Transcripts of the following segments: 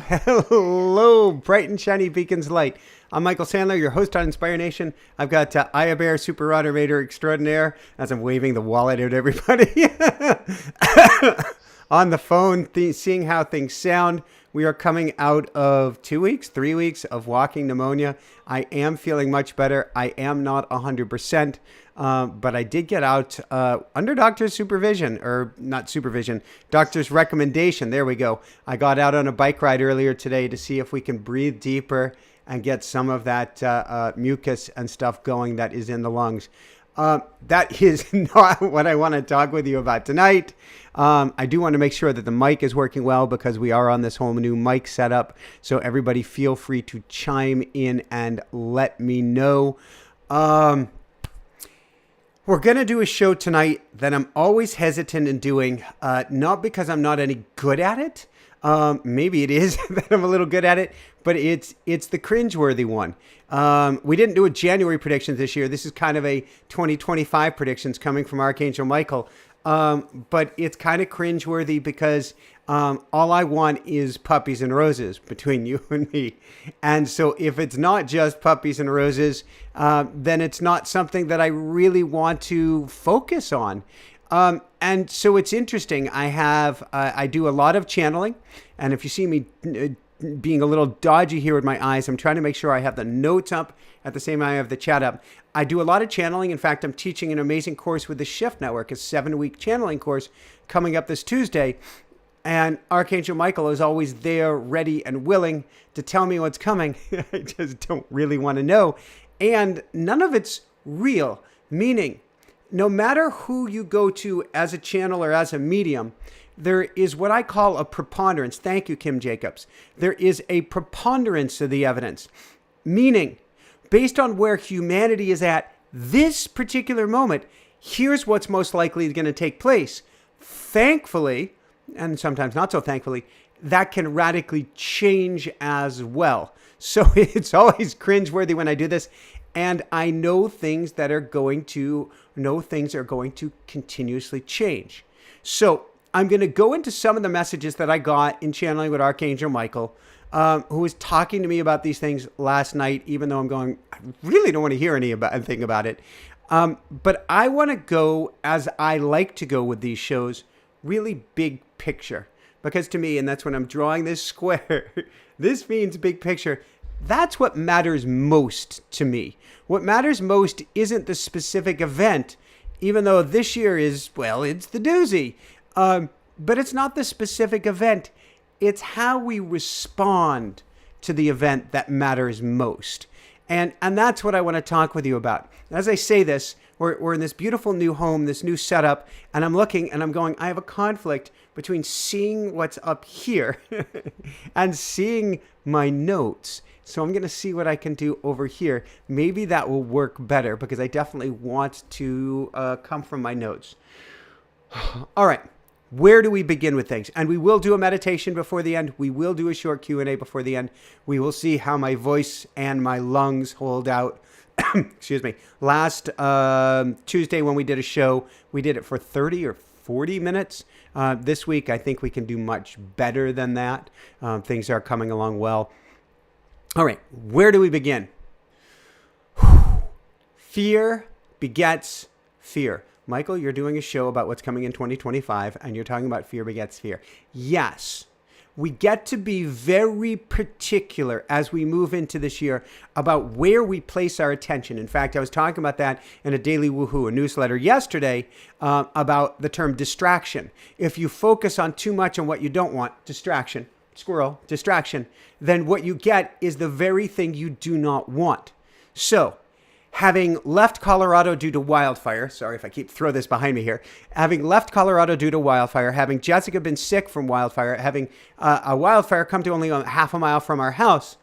hello, bright and shiny beacons of light. I'm Michael Sandler, your host on Inspire Nation. I've got Aya Bear, Super Automator Extraordinaire, as I'm waving the wallet at everybody. On the phone, seeing how things sound. We are coming out of 3 weeks of walking pneumonia. I am feeling much better. I am not 100%, but I did get out under doctor's supervision, or not supervision, doctor's recommendation. There we go. I got out on a bike ride earlier today to see if we can breathe deeper and get some of that mucus and stuff going that is in the lungs. That is not what I want to talk with you about tonight. I do want to make sure that the mic is working well because we are on this whole new mic setup. So everybody feel free to chime in and let me know. We're going to do a show tonight that I'm always hesitant in doing, not because I'm not any good at it. Maybe it is that I'm a little good at it, but it's the cringeworthy one. We didn't do a January prediction this year. This is kind of a 2025 predictions coming from Archangel Michael. But it's kind of cringeworthy because all I want is puppies and roses between you and me. And so if it's not just puppies and roses, then it's not something that I really want to focus on. And so it's interesting. I do a lot of channeling. And if you see me being a little dodgy here with my eyes, I'm trying to make sure I have the notes up at the same time I have the chat up. I do a lot of channeling. In fact, I'm teaching an amazing course with the Shift Network, a 7-week channeling course coming up this Tuesday. And Archangel Michael is always there, ready and willing to tell me what's coming. I just don't really want to know. And none of it's real, meaning no matter who you go to as a channel or as a medium, there is what I call a preponderance. Thank you, Kim Jacobs. There is a preponderance of the evidence, meaning based on where humanity is at this particular moment, here's what's most likely going to take place. Thankfully, and sometimes not so thankfully, that can radically change as well. So it's always cringeworthy when I do this. And I know things are going to continuously change. So I'm going to go into some of the messages that I got in channeling with Archangel Michael, who was talking to me about these things last night, even though I really don't want to hear anything about it. But I want to go, as I like to go with these shows, really big picture. Because to me, and that's when I'm drawing this square, this means big picture. That's what matters most to me. What matters most isn't the specific event, even though this year is, well, it's the doozy. But it's not the specific event. It's how we respond to the event that matters most. And that's what I want to talk with you about. As I say this, we're in this beautiful new home, this new setup, and I'm looking and I'm going, I have a conflict between seeing what's up here and seeing my notes. So I'm going to see what I can do over here. Maybe that will work better because I definitely want to come from my notes. All right. Where do we begin with things? And we will do a meditation before the end. We will do a short Q&A before the end. We will see how my voice and my lungs hold out. Excuse me. Last Tuesday when we did a show, we did it for 30 or 40 minutes. This week, I think we can do much better than that. Things are coming along well. All right. Where do we begin? Fear begets fear. Michael, you're doing a show about what's coming in 2025, and you're talking about fear begets fear. Yes, we get to be very particular as we move into this year about where we place our attention. In fact, I was talking about that in a Daily Woohoo, a newsletter yesterday, about the term distraction. If you focus on too much on what you don't want, distraction, distraction, then what you get is the very thing you do not want. So, having left Colorado due to wildfire, sorry if I throw this behind me here, having left Colorado due to wildfire, having Jessica been sick from wildfire, having a wildfire come to only half a mile from our house,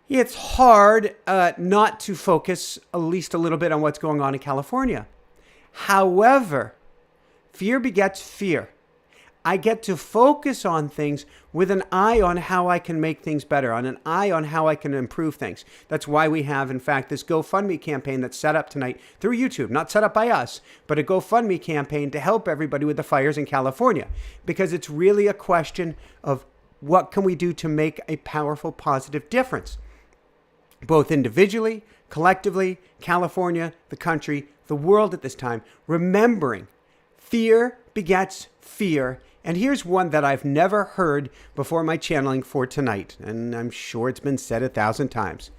it's hard not to focus at least a little bit on what's going on in California. However, fear begets fear. I get to focus on things with an eye on how I can make things better, on an eye on how I can improve things. That's why we have, in fact, this GoFundMe campaign that's set up tonight through YouTube, not set up by us, but a GoFundMe campaign to help everybody with the fires in California, because it's really a question of What can we do to make a powerful, positive difference? Both individually, collectively, California, the country, the world at this time, remembering fear begets fear. And here's one that I've never heard before my channeling for tonight, and I'm sure it's been said 1,000 times.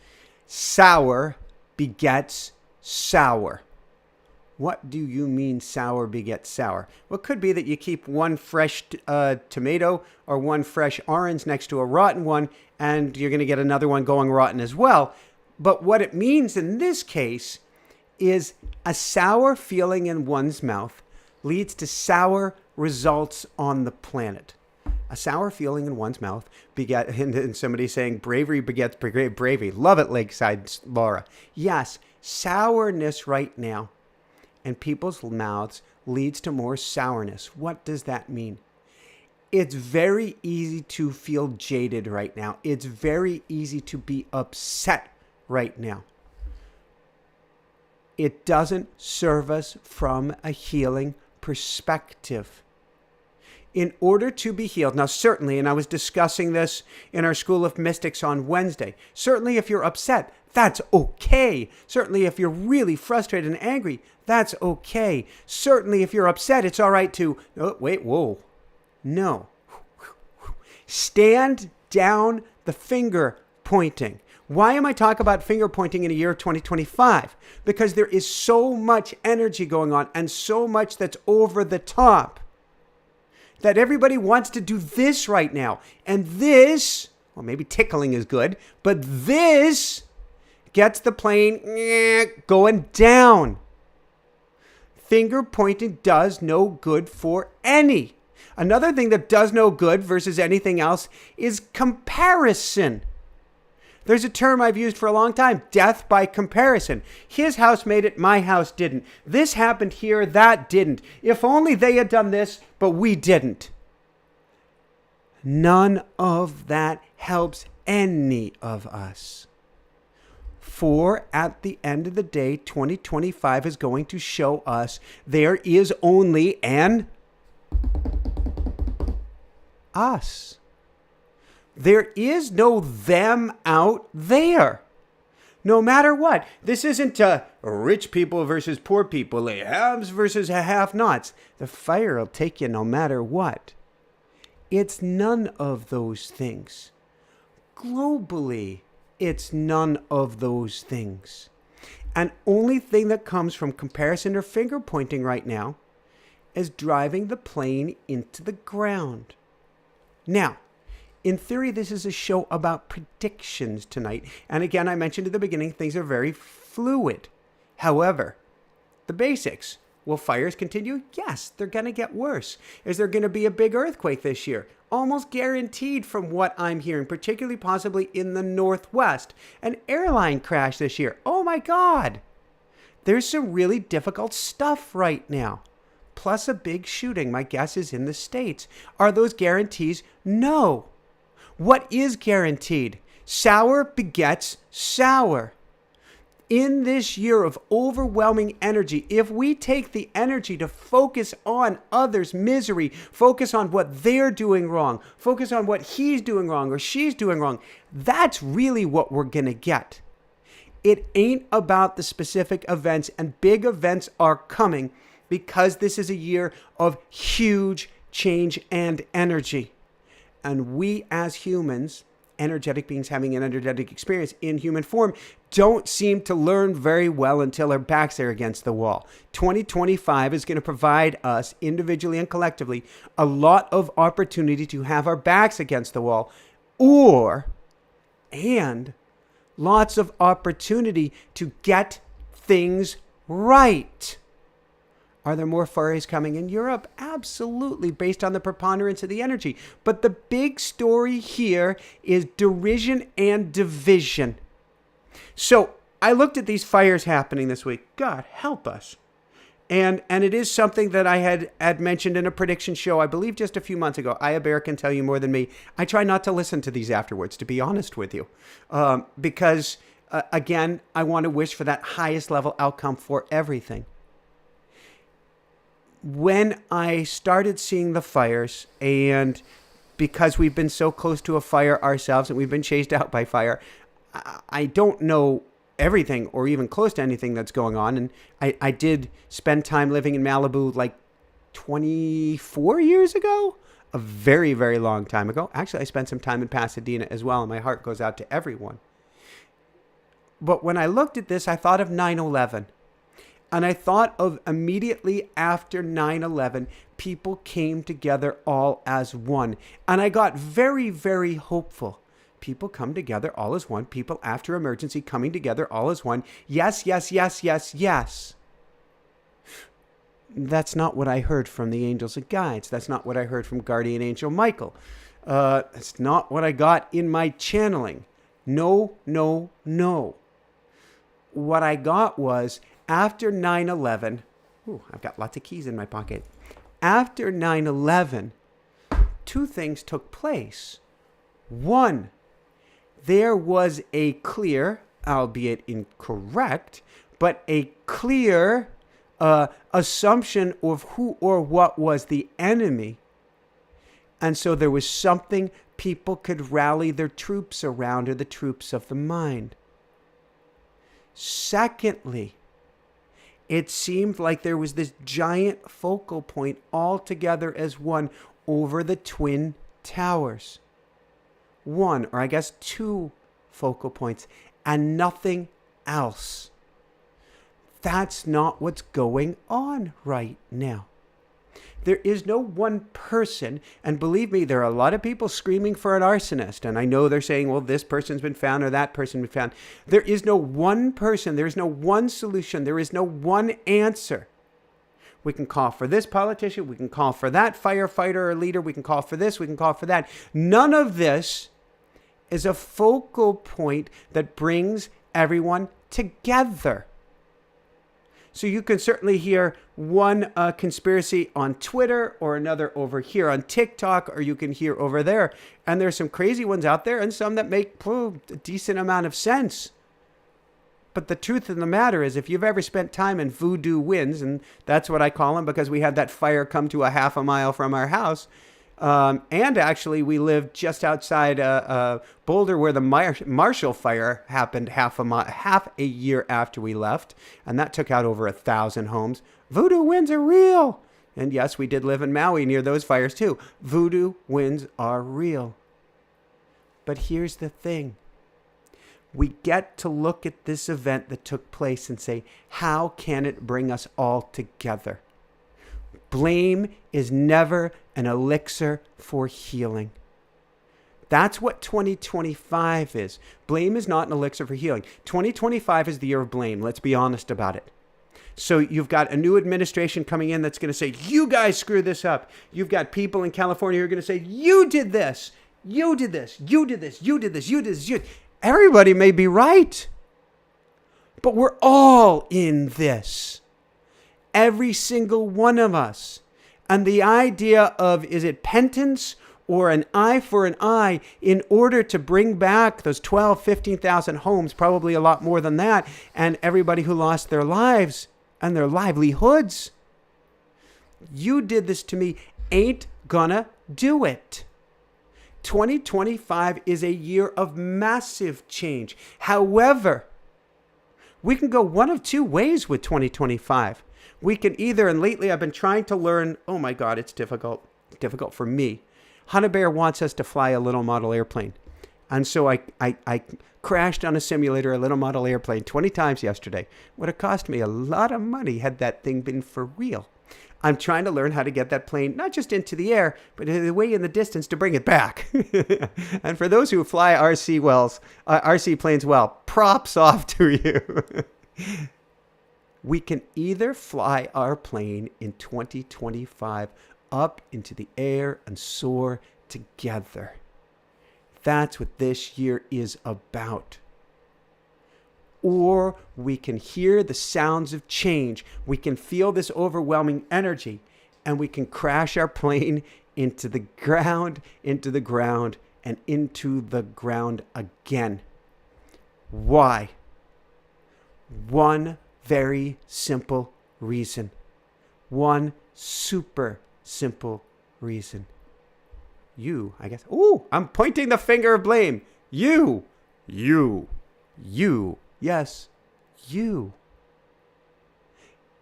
Sour begets sour. What do you mean sour begets sour? Well, it could be that you keep one fresh tomato or one fresh orange next to a rotten one, and you're going to get another one going rotten as well. But what it means in this case is a sour feeling in one's mouth leads to sour results on the planet. A sour feeling in one's mouth and somebody saying bravery begets bravery. Love it, Lakeside Laura. Yes, sourness right now in people's mouths leads to more sourness. What does that mean? It's very easy to feel jaded right now. It's very easy to be upset right now. It doesn't serve us from a healing perspective. In order to be healed, now certainly, and I was discussing this in our School of Mystics on Wednesday, certainly if you're upset, that's okay. Certainly if you're really frustrated and angry, that's okay. Certainly if you're upset, it's all right to, no. Stand down the finger pointing. Why am I talking about finger pointing in a year of 2025? Because there is so much energy going on and so much that's over the top that everybody wants to do this right now. And this, well, maybe tickling is good, but this gets the plane going down. Finger pointing does no good for any. Another thing that does no good versus anything else is comparison. There's a term I've used for a long time, death by comparison. His house made it, my house didn't. This happened here, that didn't. If only they had done this, but we didn't. None of that helps any of us. For at the end of the day, 2025 is going to show us there is only an us. There is no them out there. No matter what. This isn't rich people versus poor people, the haves versus have-nots. The fire will take you no matter what. It's none of those things. Globally, it's none of those things. And only thing that comes from comparison or finger pointing right now is driving the plane into the ground. Now, in theory, this is a show about predictions tonight. And again, I mentioned at the beginning, things are very fluid. However, the basics. Will fires continue? Yes, they're going to get worse. Is there going to be a big earthquake this year? Almost guaranteed from what I'm hearing, particularly possibly in the Northwest. An airline crash this year. Oh my God. There's some really difficult stuff right now. Plus a big shooting. My guess is in the States. Are those guarantees? No. What is guaranteed? Sour begets sour. In this year of overwhelming energy, if we take the energy to focus on others' misery, focus on what they're doing wrong, focus on what he's doing wrong or she's doing wrong, that's really what we're going to get. It ain't about the specific events, and big events are coming because this is a year of huge change and energy. And we as humans, energetic beings having an energetic experience in human form, don't seem to learn very well until our backs are against the wall. 2025 is going to provide us individually and collectively a lot of opportunity to have our backs against the wall, and lots of opportunity to get things right. Are there more fires coming in Europe? Absolutely, based on the preponderance of the energy. But the big story here is derision and division. So I looked at these fires happening this week. God help us. And it is something that I had mentioned in a prediction show, I believe just a few months ago. Aya Bear can tell you more than me. I try not to listen to these afterwards, to be honest with you. Because, again, I want to wish for that highest level outcome for everything. When I started seeing the fires and because we've been so close to a fire ourselves and we've been chased out by fire. I don't know everything or even close to anything that's going on. And I did spend time living in Malibu like 24 years ago, a very, very long time ago. Actually, I spent some time in Pasadena as well, and my heart goes out to everyone. But when I looked at this, I thought of 9/11. And I thought of immediately after 9/11, people came together all as one. And I got very, very hopeful. People come together all as one. People after emergency coming together all as one. Yes, yes, yes, yes, yes. That's not what I heard from the angels and guides. That's not what I heard from Guardian Angel Michael. That's not what I got in my channeling. No, no, no. What I got was after 9/11, I've got lots of keys in my pocket. After 9/11, two things took place. One, there was a clear, albeit incorrect, but a clear assumption of who or what was the enemy. And so there was something people could rally their troops around, or the troops of the mind. Secondly, it seemed like there was this giant focal point all together as one over the Twin Towers. One, or I guess two focal points, and nothing else. That's not what's going on right now. There is no one person, and believe me, there are a lot of people screaming for an arsonist, and I know they're saying, well, this person's been found or that person's been found. There is no one person, there is no one solution, there is no one answer. We can call for this politician, we can call for that firefighter or leader, we can call for this, we can call for that. None of this is a focal point that brings everyone together. So you can certainly hear one conspiracy on Twitter or another over here on TikTok, or you can hear over there. And there's some crazy ones out there and some that make a decent amount of sense. But the truth of the matter is, if you've ever spent time in voodoo winds, and that's what I call them because we had that fire come to a half a mile from our house, and actually we lived just outside Boulder where the Marshall Fire happened half a year after we left, and that took out over 1,000 homes. Voodoo winds are real. And yes, we did live in Maui near those fires too. Voodoo winds are real. But here's the thing. We get to look at this event that took place and say, how can it bring us all together? Blame is never an elixir for healing. That's what 2025 is. Blame is not an elixir for healing. 2025 is the year of blame. Let's be honest about it. So you've got a new administration coming in that's going to say, you guys screwed this up. You've got people in California who are going to say, you did this. You did this. You did this. You did this. You did this. Everybody may be right. But we're all in this. Every single one of us. And the idea of, is it penance or an eye for an eye in order to bring back those 12, 15,000 homes, probably a lot more than that, and everybody who lost their lives and their livelihoods? You did this to me, ain't gonna do it. 2025 is a year of massive change. However, we can go one of two ways with 2025. We can either, and lately I've been trying to learn, oh my God, it's difficult. It's difficult for me. Hunter Bear wants us to fly a little model airplane. And so I crashed on a simulator, a little model airplane 20 times yesterday. Would have cost me a lot of money had that thing been for real. I'm trying to learn how to get that plane, not just into the air, but way in the distance to bring it back. And for those who fly RC planes well, props off to you. We can either fly our plane in 2025 up into the air and soar together. That's what this year is about. Or we can hear the sounds of change. We can feel this overwhelming energy, and we can crash our plane into the ground, and into the ground again. Why? One very simple reason. One super simple reason. You, I guess. Ooh, I'm pointing the finger of blame. You. Yes, you.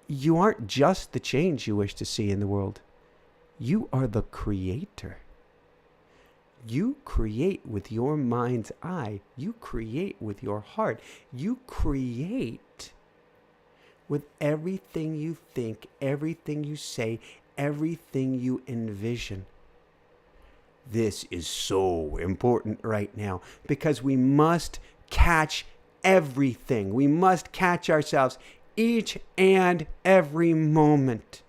You aren't just the change you wish to see in the world. You are the creator. You create with your mind's eye. You create with your heart. You create with everything you think, everything you say, everything you envision. This is so important right now because we must catch everything. We must catch ourselves each and every moment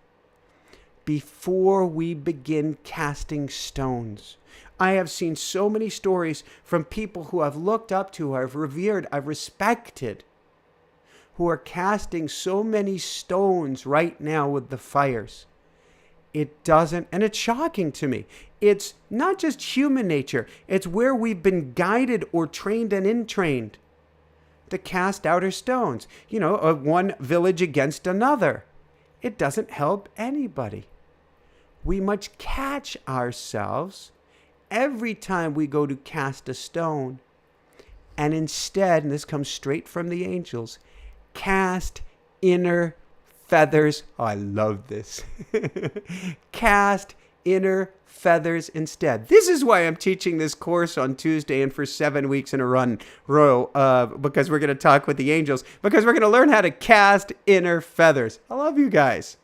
before we begin casting stones. I have seen so many stories from people who I've looked up to, I've revered, I've respected, who are casting so many stones right now with the fires. It doesn't, and it's shocking to me. It's not just human nature. It's where we've been guided or trained and entrained to cast outer stones. One village against another. It doesn't help anybody. We must catch ourselves every time we go to cast a stone. And instead, and this comes straight from the angels, cast inner feathers. Oh, I love this. Cast inner feathers instead. This is why I'm teaching this course on Tuesday and for 7 weeks in a row, because we're going to talk with the angels, because we're going to learn how to cast inner feathers. I love you guys.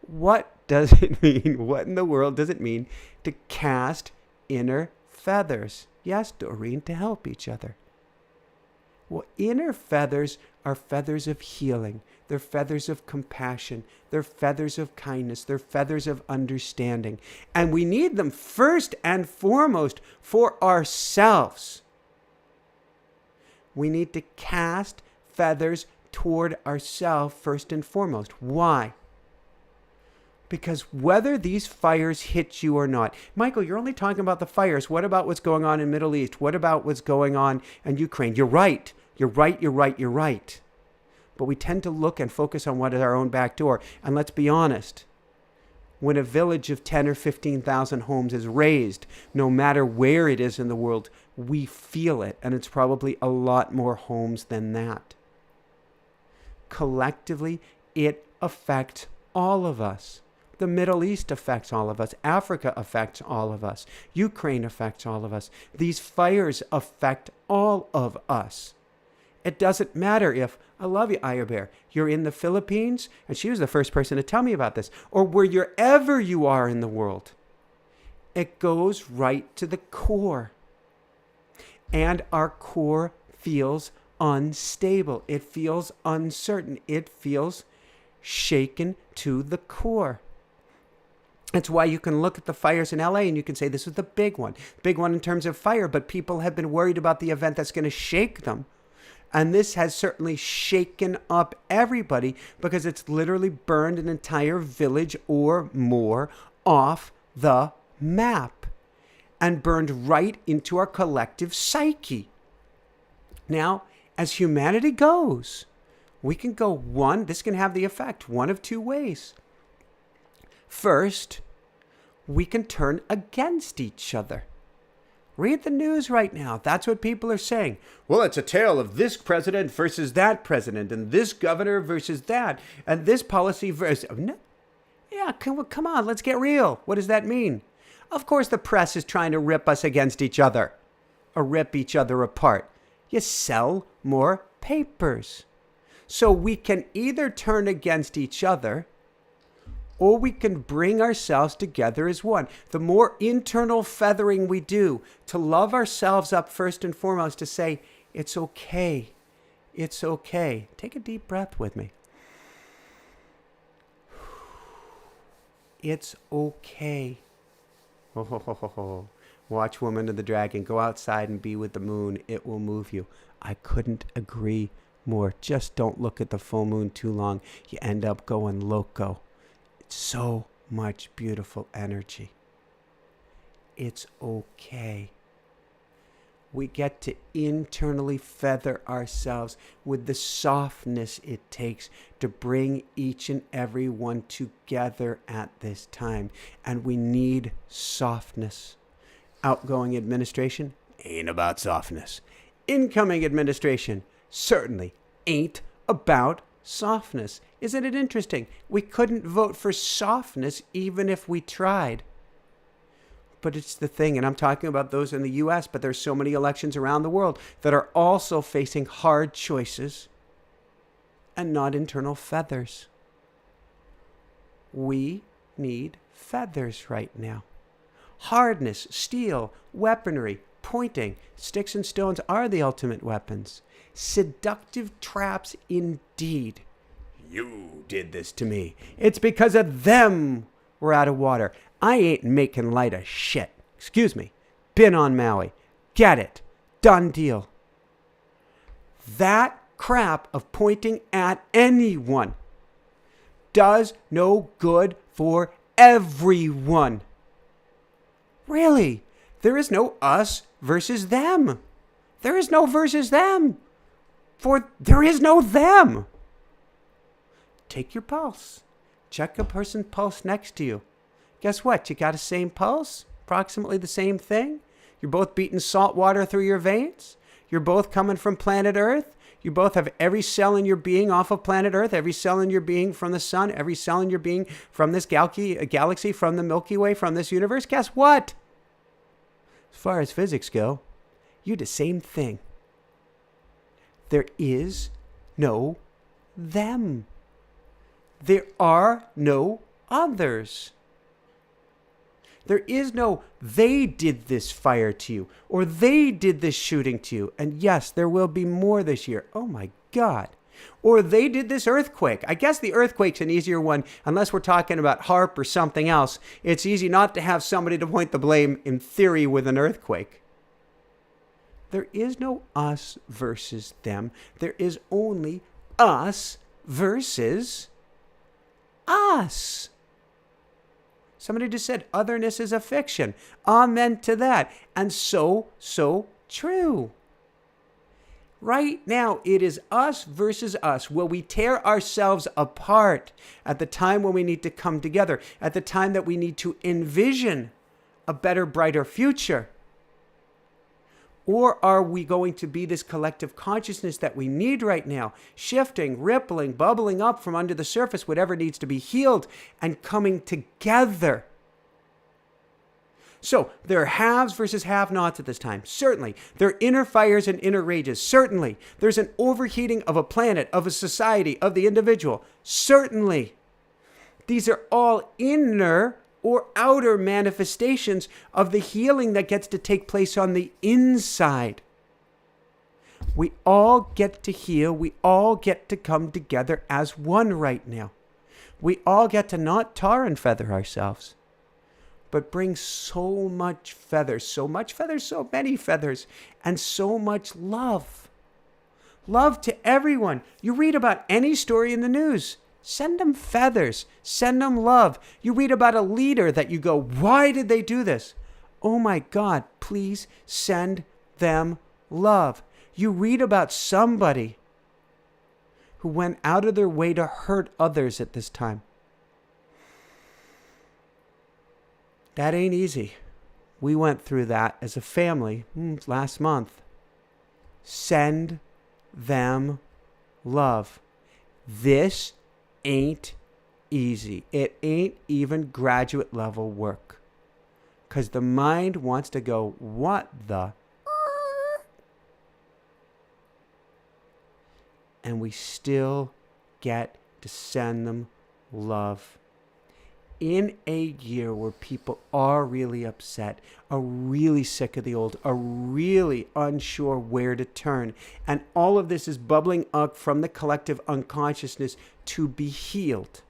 What does it mean? What in the world does it mean to cast inner feathers? Yes, Doreen, to help each other. Well, inner feathers are feathers of healing. They're feathers of compassion. They're feathers of kindness. They're feathers of understanding. And we need them first and foremost for ourselves. We need to cast feathers toward ourselves first and foremost. Why? Because whether these fires hit you or not, Michael, you're only talking about the fires. What about what's going on in the Middle East? What about what's going on in Ukraine? You're right. You're right. But we tend to look and focus on what is our own back door. And let's be honest. When a village of 10 or 15,000 homes is razed, no matter where it is in the world, we feel it. And it's probably a lot more homes than that. Collectively, it affects all of us. The Middle East affects all of us. Africa affects all of us. Ukraine affects all of us. These fires affect all of us. It doesn't matter if, I love you, Aya Bear, you're in the Philippines, and she was the first person to tell me about this, or wherever you are in the world. It goes right to the core. And our core feels unstable. It feels uncertain. It feels shaken to the core. That's why you can look at the fires in LA and you can say this is the big one in terms of fire, but people have been worried about the event that's going to shake them. And this has certainly shaken up everybody because it's literally burned an entire village or more off the map and burned right into our collective psyche. Now, as humanity goes, we can go this can have the effect one of two ways. First, we can turn against each other. Read the news right now. That's what people are saying. Well, it's a tale of this president versus that president, and this governor versus that, and this policy versus... No. Yeah, come on, let's get real. What does that mean? Of course the press is trying to rip us against each other, or rip each other apart. You sell more papers. So we can either turn against each other, or we can bring ourselves together as one. The more internal feathering we do to love ourselves up first and foremost, to say, it's okay. It's okay. Take a deep breath with me. It's okay. Oh. Watch Woman of the Dragon. Go outside and be with the moon. It will move you. I couldn't agree more. Just don't look at the full moon too long. You end up going loco. So much beautiful energy. It's okay. We get to internally feather ourselves with the softness it takes to bring each and every one together at this time. And we need softness. Outgoing administration ain't about softness. Incoming administration certainly ain't about softness. Isn't it interesting? We couldn't vote for softness even if we tried. But it's the thing, and I'm talking about those in the U.S., but there's so many elections around the world that are also facing hard choices and not internal feathers. We need feathers right now. Hardness, steel, weaponry, pointing, sticks and stones are the ultimate weapons. Seductive traps indeed. You did this to me. It's because of them we're out of water. I ain't making light of shit. Excuse me. Been on Maui. Get it. Done deal. That crap of pointing at anyone does no good for everyone. Really, there is no us versus them. There is no versus them. For there is no them. Take your pulse. Check a person's pulse next to you. Guess what? You got the same pulse, approximately the same thing. You're both beating salt water through your veins. You're both coming from planet Earth. You both have every cell in your being off of planet Earth, every cell in your being from the sun, every cell in your being from this galaxy, from the Milky Way, from this universe. Guess what? As far as physics go, you the same thing. There is no them. There are no others. There is no they did this fire to you or they did this shooting to you. And yes, there will be more this year. Oh my God. Or they did this earthquake. I guess the earthquake's an easier one unless we're talking about HARP or something else. It's easy not to have somebody to point the blame in theory with an earthquake. There is no us versus them. There is only us versus us. Somebody just said otherness is a fiction. Amen to that. And so true. Right now, it is us versus us. Will we tear ourselves apart at the time when we need to come together, at the time that we need to envision a better, brighter future? Or are we going to be this collective consciousness that we need right now, shifting, rippling, bubbling up from under the surface, whatever needs to be healed, and coming together? So there are haves versus have-nots at this time. Certainly. There are inner fires and inner rages. Certainly. There's an overheating of a planet, of a society, of the individual. Certainly. These are all inner or outer manifestations of the healing that gets to take place on the inside. We all get to heal. We all get to come together as one right now. We all get to not tar and feather ourselves, but bring so much feathers, so many feathers, and so much love. Love to everyone. You read about any story in the news. Send them feathers. Send them love. You read about a leader that you go, why did they do this? Oh my God, please send them love. You read about somebody who went out of their way to hurt others at this time. That ain't easy. We went through that as a family last month. Send them love. This ain't easy. It ain't even graduate level work. Because the mind wants to go, what the? And we still get to send them love. In a year where people are really upset, are really sick of the old, are really unsure where to turn, and all of this is bubbling up from the collective unconsciousness to be healed.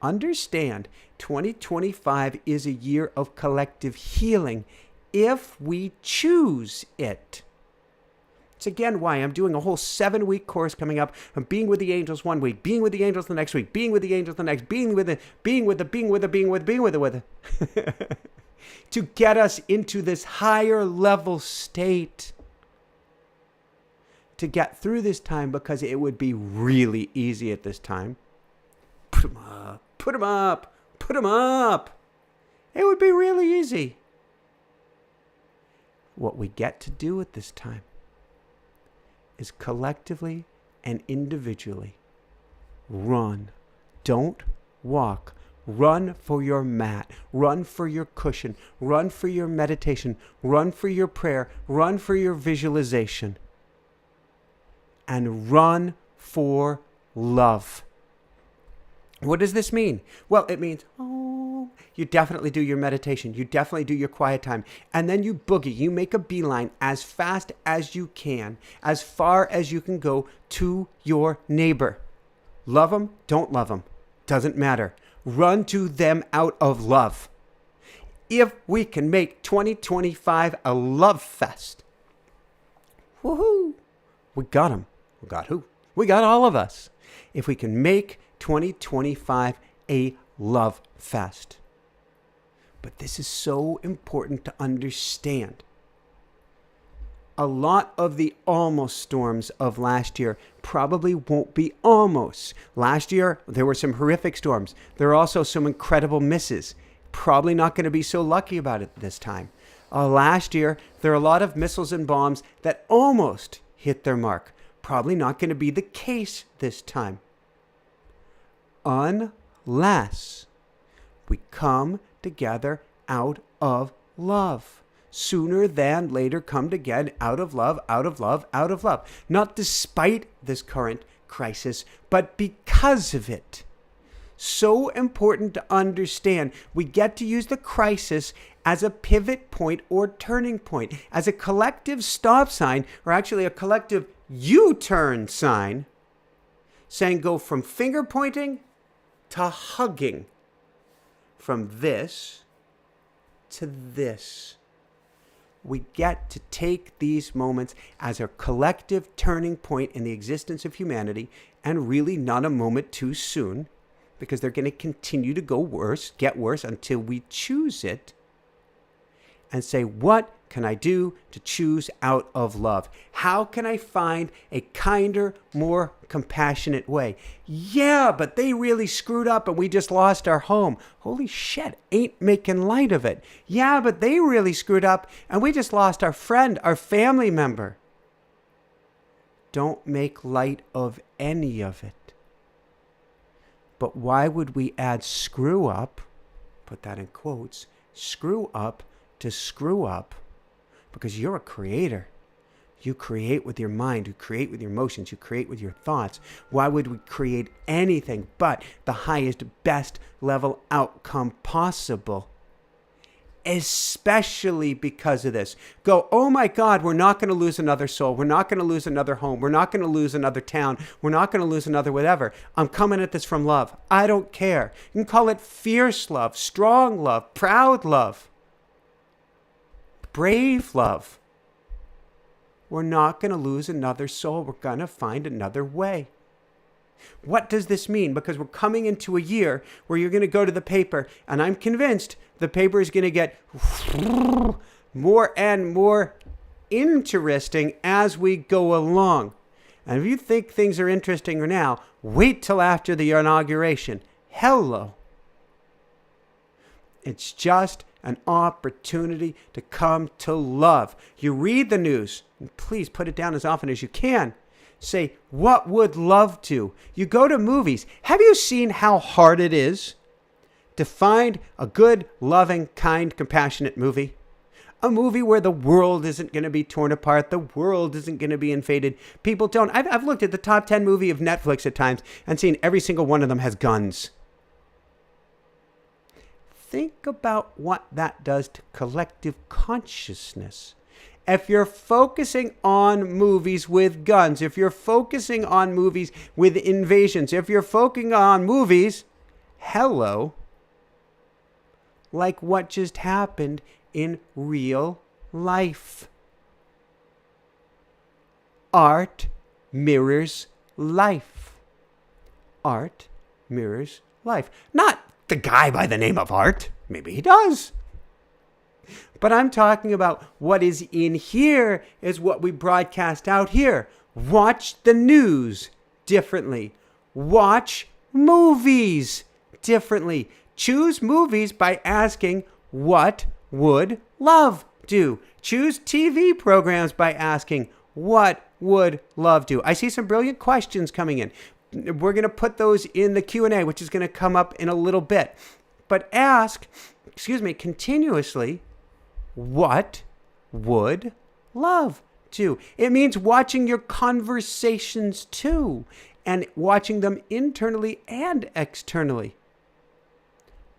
Understand, 2025 is a year of collective healing if we choose it. It's again why I'm doing a whole 7-week course coming up. I'm being with the angels one week, being with the angels the next week, being with the angels the next, being with to get us into this higher level state. To get through this time, because it would be really easy at this time. Put 'em up, put 'em up, put 'em up. It would be really easy. What we get to do at this time is collectively and individually run. Don't walk. Run for your mat. Run for your cushion. Run for your meditation. Run for your prayer. Run for your visualization. And run for love. What does this mean? Well, it means, you definitely do your meditation. You definitely do your quiet time. And then you boogie. You make a beeline as fast as you can, as far as you can go to your neighbor. Love them, don't love them. Doesn't matter. Run to them out of love. If we can make 2025 a love fest, woohoo, we got them. We got who? We got all of us. If we can make 2025 a love fest. But this is so important to understand. A lot of the almost storms of last year probably won't be almost. Last year, there were some horrific storms. There are also some incredible misses. Probably not going to be so lucky about it this time. Last year, there are a lot of missiles and bombs that almost hit their mark. Probably not going to be the case this time. Unless we come together out of love. Sooner than later come together out of love, out of love, out of love. Not despite this current crisis, but because of it. So important to understand. We get to use the crisis as a pivot point or turning point, as a collective stop sign, or actually a collective U-turn sign, saying go from finger pointing to hugging, from this to this. We get to take these moments as a collective turning point in the existence of humanity, and really not a moment too soon, because they're going to continue to get worse until we choose it, and say, what can I do to choose out of love? How can I find a kinder, more compassionate way? Yeah, but they really screwed up and we just lost our home. Holy shit, ain't making light of it. Yeah, but they really screwed up and we just lost our friend, our family member. Don't make light of any of it. But why would we add screw up, put that in quotes, screw up to screw up? Because you're a creator. You create with your mind. You create with your emotions. You create with your thoughts. Why would we create anything but the highest, best level outcome possible? Especially because of this. Go, oh my God, we're not going to lose another soul. We're not going to lose another home. We're not going to lose another town. We're not going to lose another whatever. I'm coming at this from love. I don't care. You can call it fierce love, strong love, proud love, brave love. We're not going to lose another soul. We're going to find another way. What does this mean? Because we're coming into a year where you're going to go to the paper, and I'm convinced the paper is going to get more and more interesting as we go along. And if you think things are interesting now, wait till after the inauguration. Hello. It's just an opportunity to come to love. You read the news, and please put it down as often as you can. Say, what would love do? You go to movies. Have you seen how hard it is to find a good, loving, kind, compassionate movie? A movie where the world isn't going to be torn apart. The world isn't going to be invaded. People don't. I've looked at the top 10 movie of Netflix at times and seen every single one of them has guns. Think about what that does to collective consciousness. If you're focusing on movies with guns, if you're focusing on movies with invasions, if you're focusing on movies, hello, like what just happened in real life. Art mirrors life. Art mirrors life. Not the guy by the name of Art. Maybe he does. But I'm talking about what is in here is what we broadcast out here. Watch the news differently. Watch movies differently. Choose movies by asking, what would love do? Choose TV programs by asking, what would love do? I see some brilliant questions coming in. We're going to put those in the Q&A, which is going to come up in a little bit. But ask, continuously, what would love do? It means watching your conversations too, and watching them internally and externally.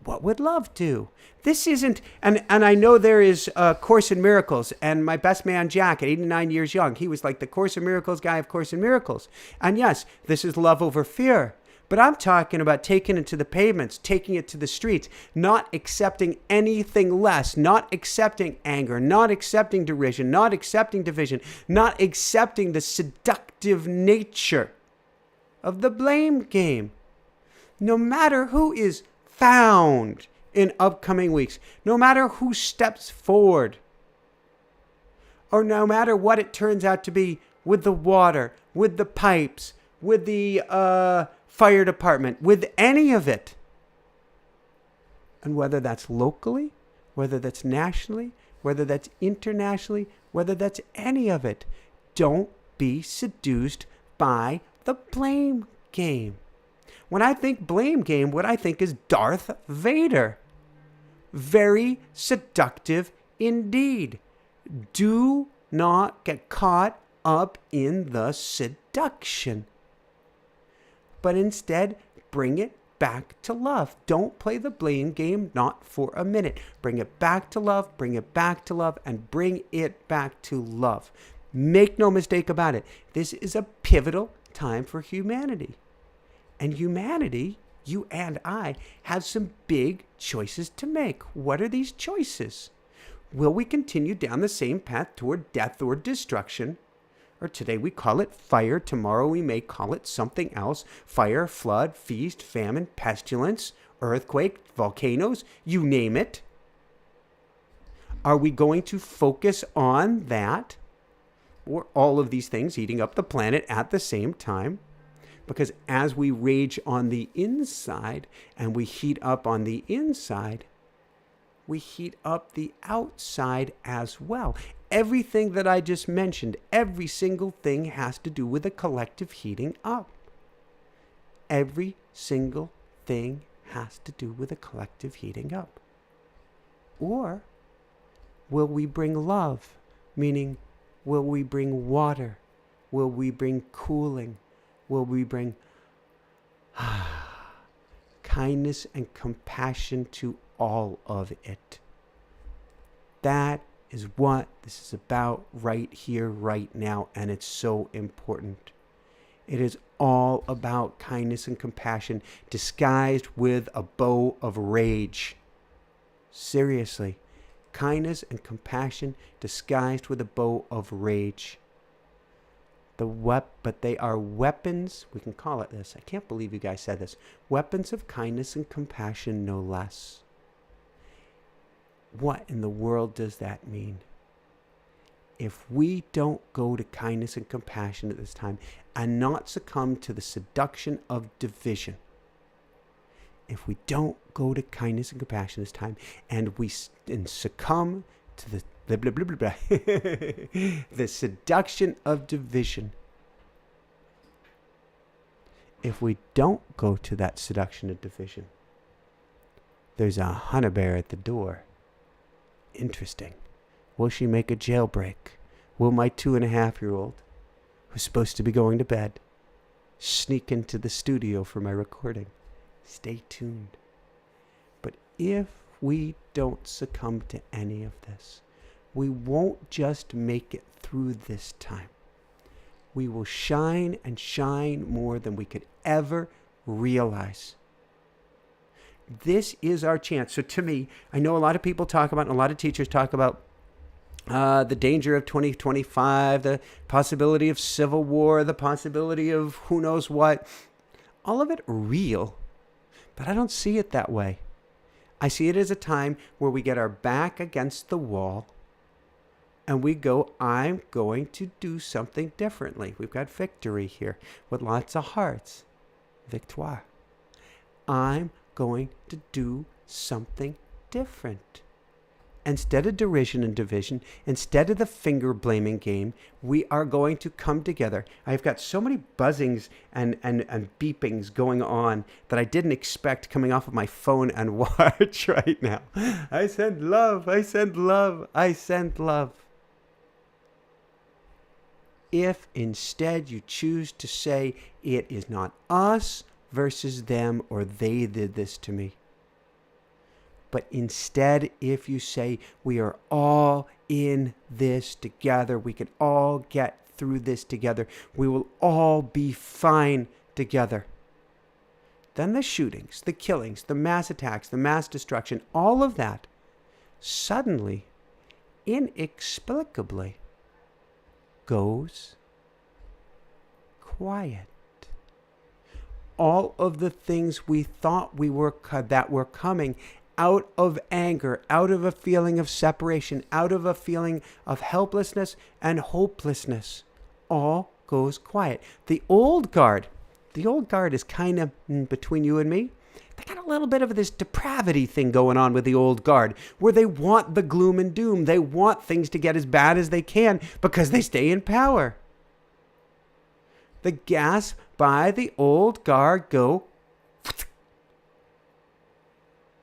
What would love do? This isn't, and I know there is a Course in Miracles, and my best man Jack at 89 years young, he was like the Course in Miracles guy of Course in Miracles. And yes, this is love over fear. But I'm talking about taking it to the pavements, taking it to the streets, not accepting anything less, not accepting anger, not accepting derision, not accepting division, not accepting the seductive nature of the blame game. No matter who is found in upcoming weeks, no matter who steps forward, or no matter what it turns out to be with the water, with the pipes, with the fire department, with any of it. And whether that's locally, whether that's nationally, whether that's internationally, whether that's any of it, don't be seduced by the blame game. When I think blame game, what I think is Darth Vader. Very seductive indeed. Do not get caught up in the seduction, but instead bring it back to love. Don't play the blame game, not for a minute. Bring it back to love, bring it back to love, and bring it back to love. Make no mistake about it. This is a pivotal time for humanity. And humanity, you and I, have some big choices to make. What are these choices? Will we continue down the same path toward death or destruction? Or today we call it fire, tomorrow we may call it something else. Fire, flood, feast, famine, pestilence, earthquake, volcanoes, you name it. Are we going to focus on that? Or all of these things eating up the planet at the same time? Because as we rage on the inside and we heat up on the inside, we heat up the outside as well. Everything that I just mentioned, every single thing has to do with a collective heating up. Every single thing has to do with a collective heating up. Or will we bring love? Meaning, will we bring water? Will we bring cooling? Will we bring kindness and compassion to all of it? That is what this is about right here, right now, and it's so important. It is all about kindness and compassion disguised with a bow of rage. Seriously, kindness and compassion disguised with a bow of rage. But they are weapons, we can call it this. I can't believe you guys said this. Weapons of kindness and compassion, no less. What in the world does that mean? If we don't go to kindness and compassion at this time and not succumb to the seduction of division, if we don't go to kindness and compassion this time and we succumb to the blah, blah, blah, blah, blah. the seduction of division, if we don't go to that seduction of division, there's a honey bear at the door. Interesting. Will she make a jailbreak? Will my 2.5-year-old, who's supposed to be going to bed, sneak into the studio for my recording? Stay tuned. But if we don't succumb to any of this, we won't just make it through this time. We will shine and shine more than we could ever realize. This is our chance. So to me, I know a lot of people talk about, and a lot of teachers talk about the danger of 2025, the possibility of civil war, the possibility of who knows what. All of it real, but I don't see it that way. I see it as a time where we get our back against the wall and we go, I'm going to do something differently. We've got victory here with lots of hearts. Victoire. I'm going to do something different. instead of derision and division, instead of the finger blaming game, we are going to come together. I've got so many buzzings and beepings going on that I didn't expect coming off of my phone and watch right now. I send love, I send love, I send love. If instead you choose to say it is not us versus them or they did this to me, but instead if you say we are all in this together, we can all get through this together, we will all be fine together, then the shootings, the killings, the mass attacks, the mass destruction, all of that suddenly, inexplicably, goes quiet. All of the things we thought that were coming out of anger, out of a feeling of separation, out of a feeling of helplessness and hopelessness, all goes quiet. The old guard is kind of between you and me. They got a little bit of this depravity thing going on with the old guard, where they want the gloom and doom. They want things to get as bad as they can because they stay in power. The gasp by the old guard go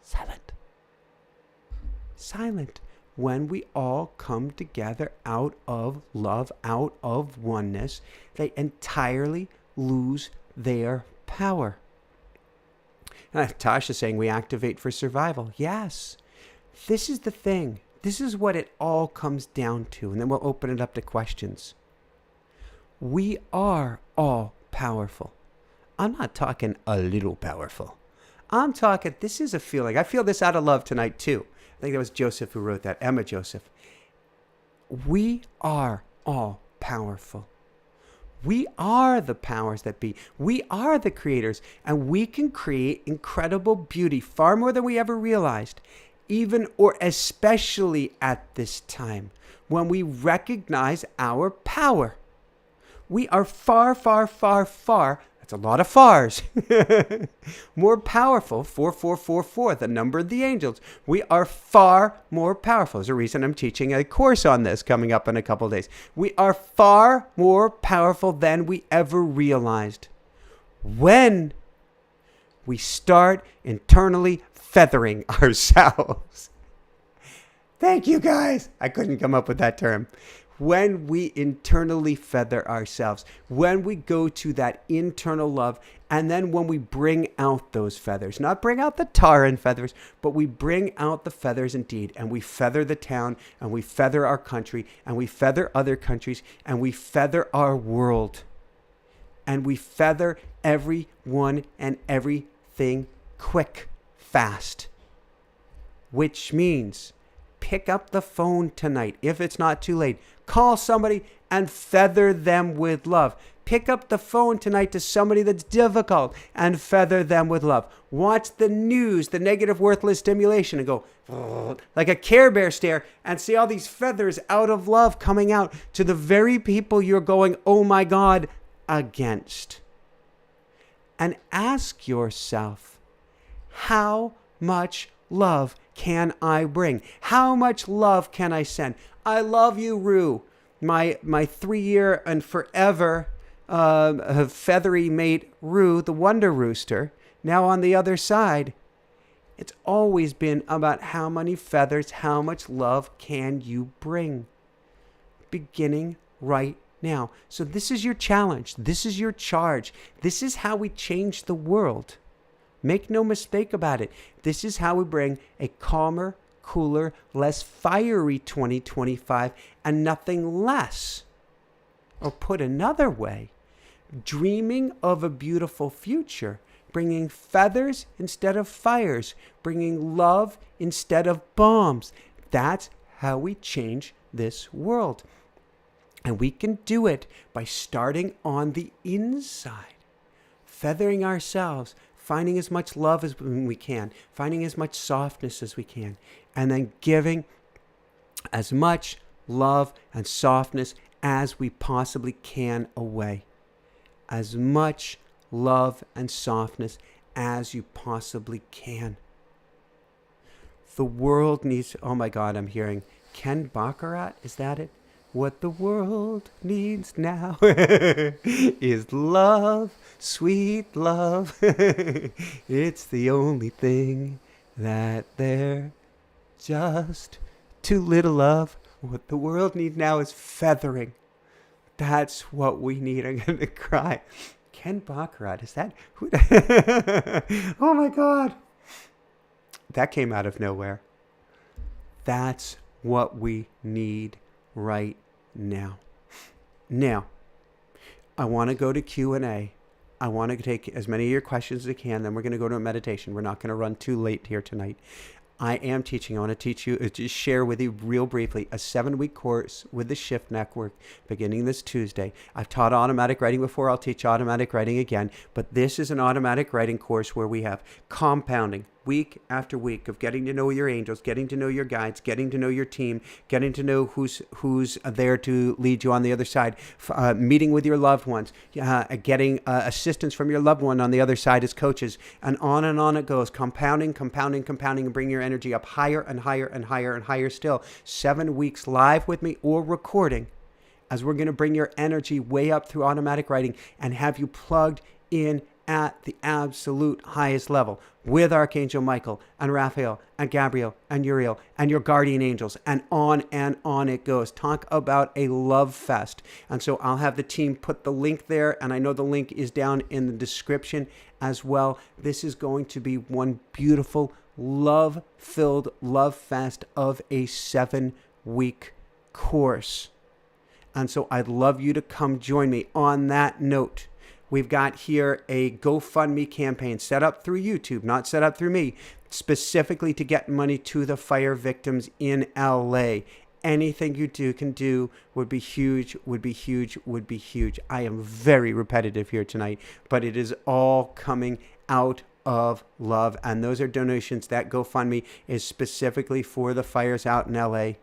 silent. Silent when we all come together out of love, out of oneness. They entirely lose their power. Tasha's saying we activate for survival. Yes. This is the thing. This is what it all comes down to. And then we'll open it up to questions. We are all powerful. I'm not talking a little powerful. I'm talking, this is a feeling. I feel this out of love tonight too. I think that was Joseph who wrote that. Emma Joseph. We are all powerful. We are the powers that be. We are the creators, and we can create incredible beauty far more than we ever realized, even or especially at this time when we recognize our power. We are far, far, far, far, that's a lot of fars, more powerful, 4444, the number of the angels. We are far more powerful. There's a reason I'm teaching a course on this coming up in a couple of days. We are far more powerful than we ever realized when we start internally feathering ourselves. Thank you, guys. I couldn't come up with that term. When we internally feather ourselves, when we go to that internal love, and then when we bring out those feathers, not bring out the tar and feathers, but we bring out the feathers indeed, and we feather the town, and we feather our country, and we feather other countries, and we feather our world, and we feather everyone and everything quick, fast, which means pick up the phone tonight if it's not too late. Call somebody and feather them with love. Pick up the phone tonight to somebody that's difficult and feather them with love. Watch the news, the negative, worthless stimulation, and go like a Care Bear stare and see all these feathers out of love coming out to the very people you're going, oh my God, against. And ask yourself, how much love can I bring? How much love can I send? I love you, Rue, my 3-year and forever feathery mate, Rue, the Wonder Rooster. Now on the other side, it's always been about how many feathers, how much love can you bring? Beginning right now. So this is your challenge. This is your charge. This is how we change the world. Make no mistake about it. This is how we bring a calmer, cooler, less fiery 2025 and nothing less. Or put another way, dreaming of a beautiful future, bringing feathers instead of fires, bringing love instead of bombs. That's how we change this world. And we can do it by starting on the inside, feathering ourselves, finding as much love as we can, finding as much softness as we can, and then giving as much love and softness as we possibly can away. As much love and softness as you possibly can. the world needs. Oh my God, I'm hearing Ken Baccarat. Is that it? What the world needs now is love, sweet love. It's the only thing that they're just too little of. What the world needs now is feathering. That's what we need. I'm going to cry. Ken Baccarat, is that who? Oh my God. That came out of nowhere. That's what we need right now. Now, I want to go to Q&A. I want to take as many of your questions as I can. Then we're going to go to a meditation. We're not going to run too late here tonight. I am teaching. I want to teach you, just share with you real briefly, a 7-week course with the Shift Network beginning this Tuesday. I've taught automatic writing before. I'll teach automatic writing again. But this is an automatic writing course where we have compounding week after week of getting to know your angels, getting to know your guides, getting to know your team, getting to know who's there to lead you on the other side, meeting with your loved ones, getting assistance from your loved one on the other side as coaches, and on it goes, compounding, and bring your energy up higher and higher and higher and higher still. 7 weeks live with me or recording, as we're going to bring your energy way up through automatic writing and have you plugged in at the absolute highest level with Archangel Michael and Raphael and Gabriel and Uriel and your guardian angels, and on it goes. Talk about a love fest. And so I'll have the team put the link there, and I know the link is down in the description as well. This is going to be one beautiful love-filled love fest of a 7-week course. And so I'd love you to come join me. On that note, we've got here a GoFundMe campaign set up through YouTube, not set up through me, specifically to get money to the fire victims in LA. Anything you can do would be huge, would be huge, would be huge. I am very repetitive here tonight, but it is all coming out of love. And those are donations. That GoFundMe is specifically for the fires out in LA.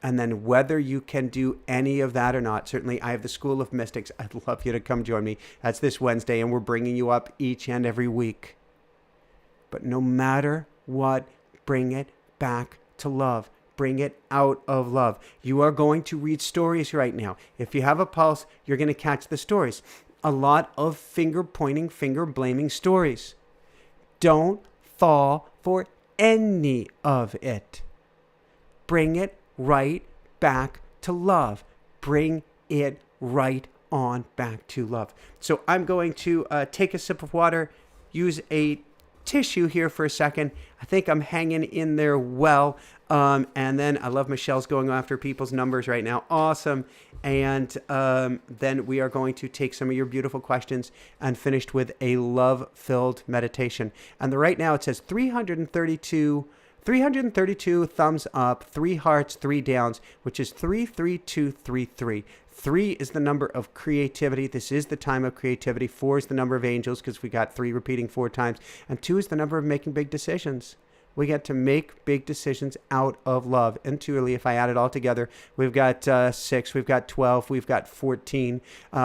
And then whether you can do any of that or not, certainly I have the School of Mystics. I'd love you to come join me. That's this Wednesday, and we're bringing you up each and every week. But no matter what, bring it back to love. Bring it out of love. You are going to read stories right now. If you have a pulse, you're going to catch the stories. A lot of finger-pointing, finger-blaming stories. Don't fall for any of it. Bring it right back to love. Bring it right on back to love. So I'm going to take a sip of water, use a tissue here for a second. I think I'm hanging in there well. And then I love Michelle's going after people's numbers right now. Awesome. And then we are going to take some of your beautiful questions and finished with a love-filled meditation. And right now it says 332 thumbs up, 3 hearts, 3 downs, which is 33233. 3 is the number of creativity. This is the time of creativity. 4 is the number of angels, because we got 3 repeating 4 times. And 2 is the number of making big decisions. We get to make big decisions out of love. And truly, if I add it all together, we've got 6, we've got 12, we've got 14.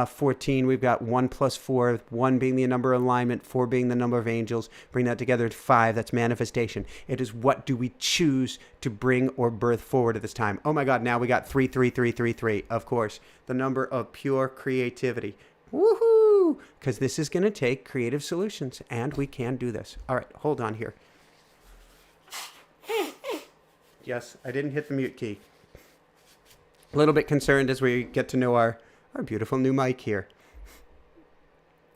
14, we've got 1 plus 4, 1 being the number of alignment, 4 being the number of angels. Bring that together to 5. That's manifestation. It is what do we choose to bring or birth forward at this time. Oh my God, now we got 33333, of course. The number of pure creativity. Woohoo! Because this is going to take creative solutions, and we can do this. All right, hold on here. Yes, I didn't hit the mute key. A little bit concerned as we get to know our beautiful new mic here.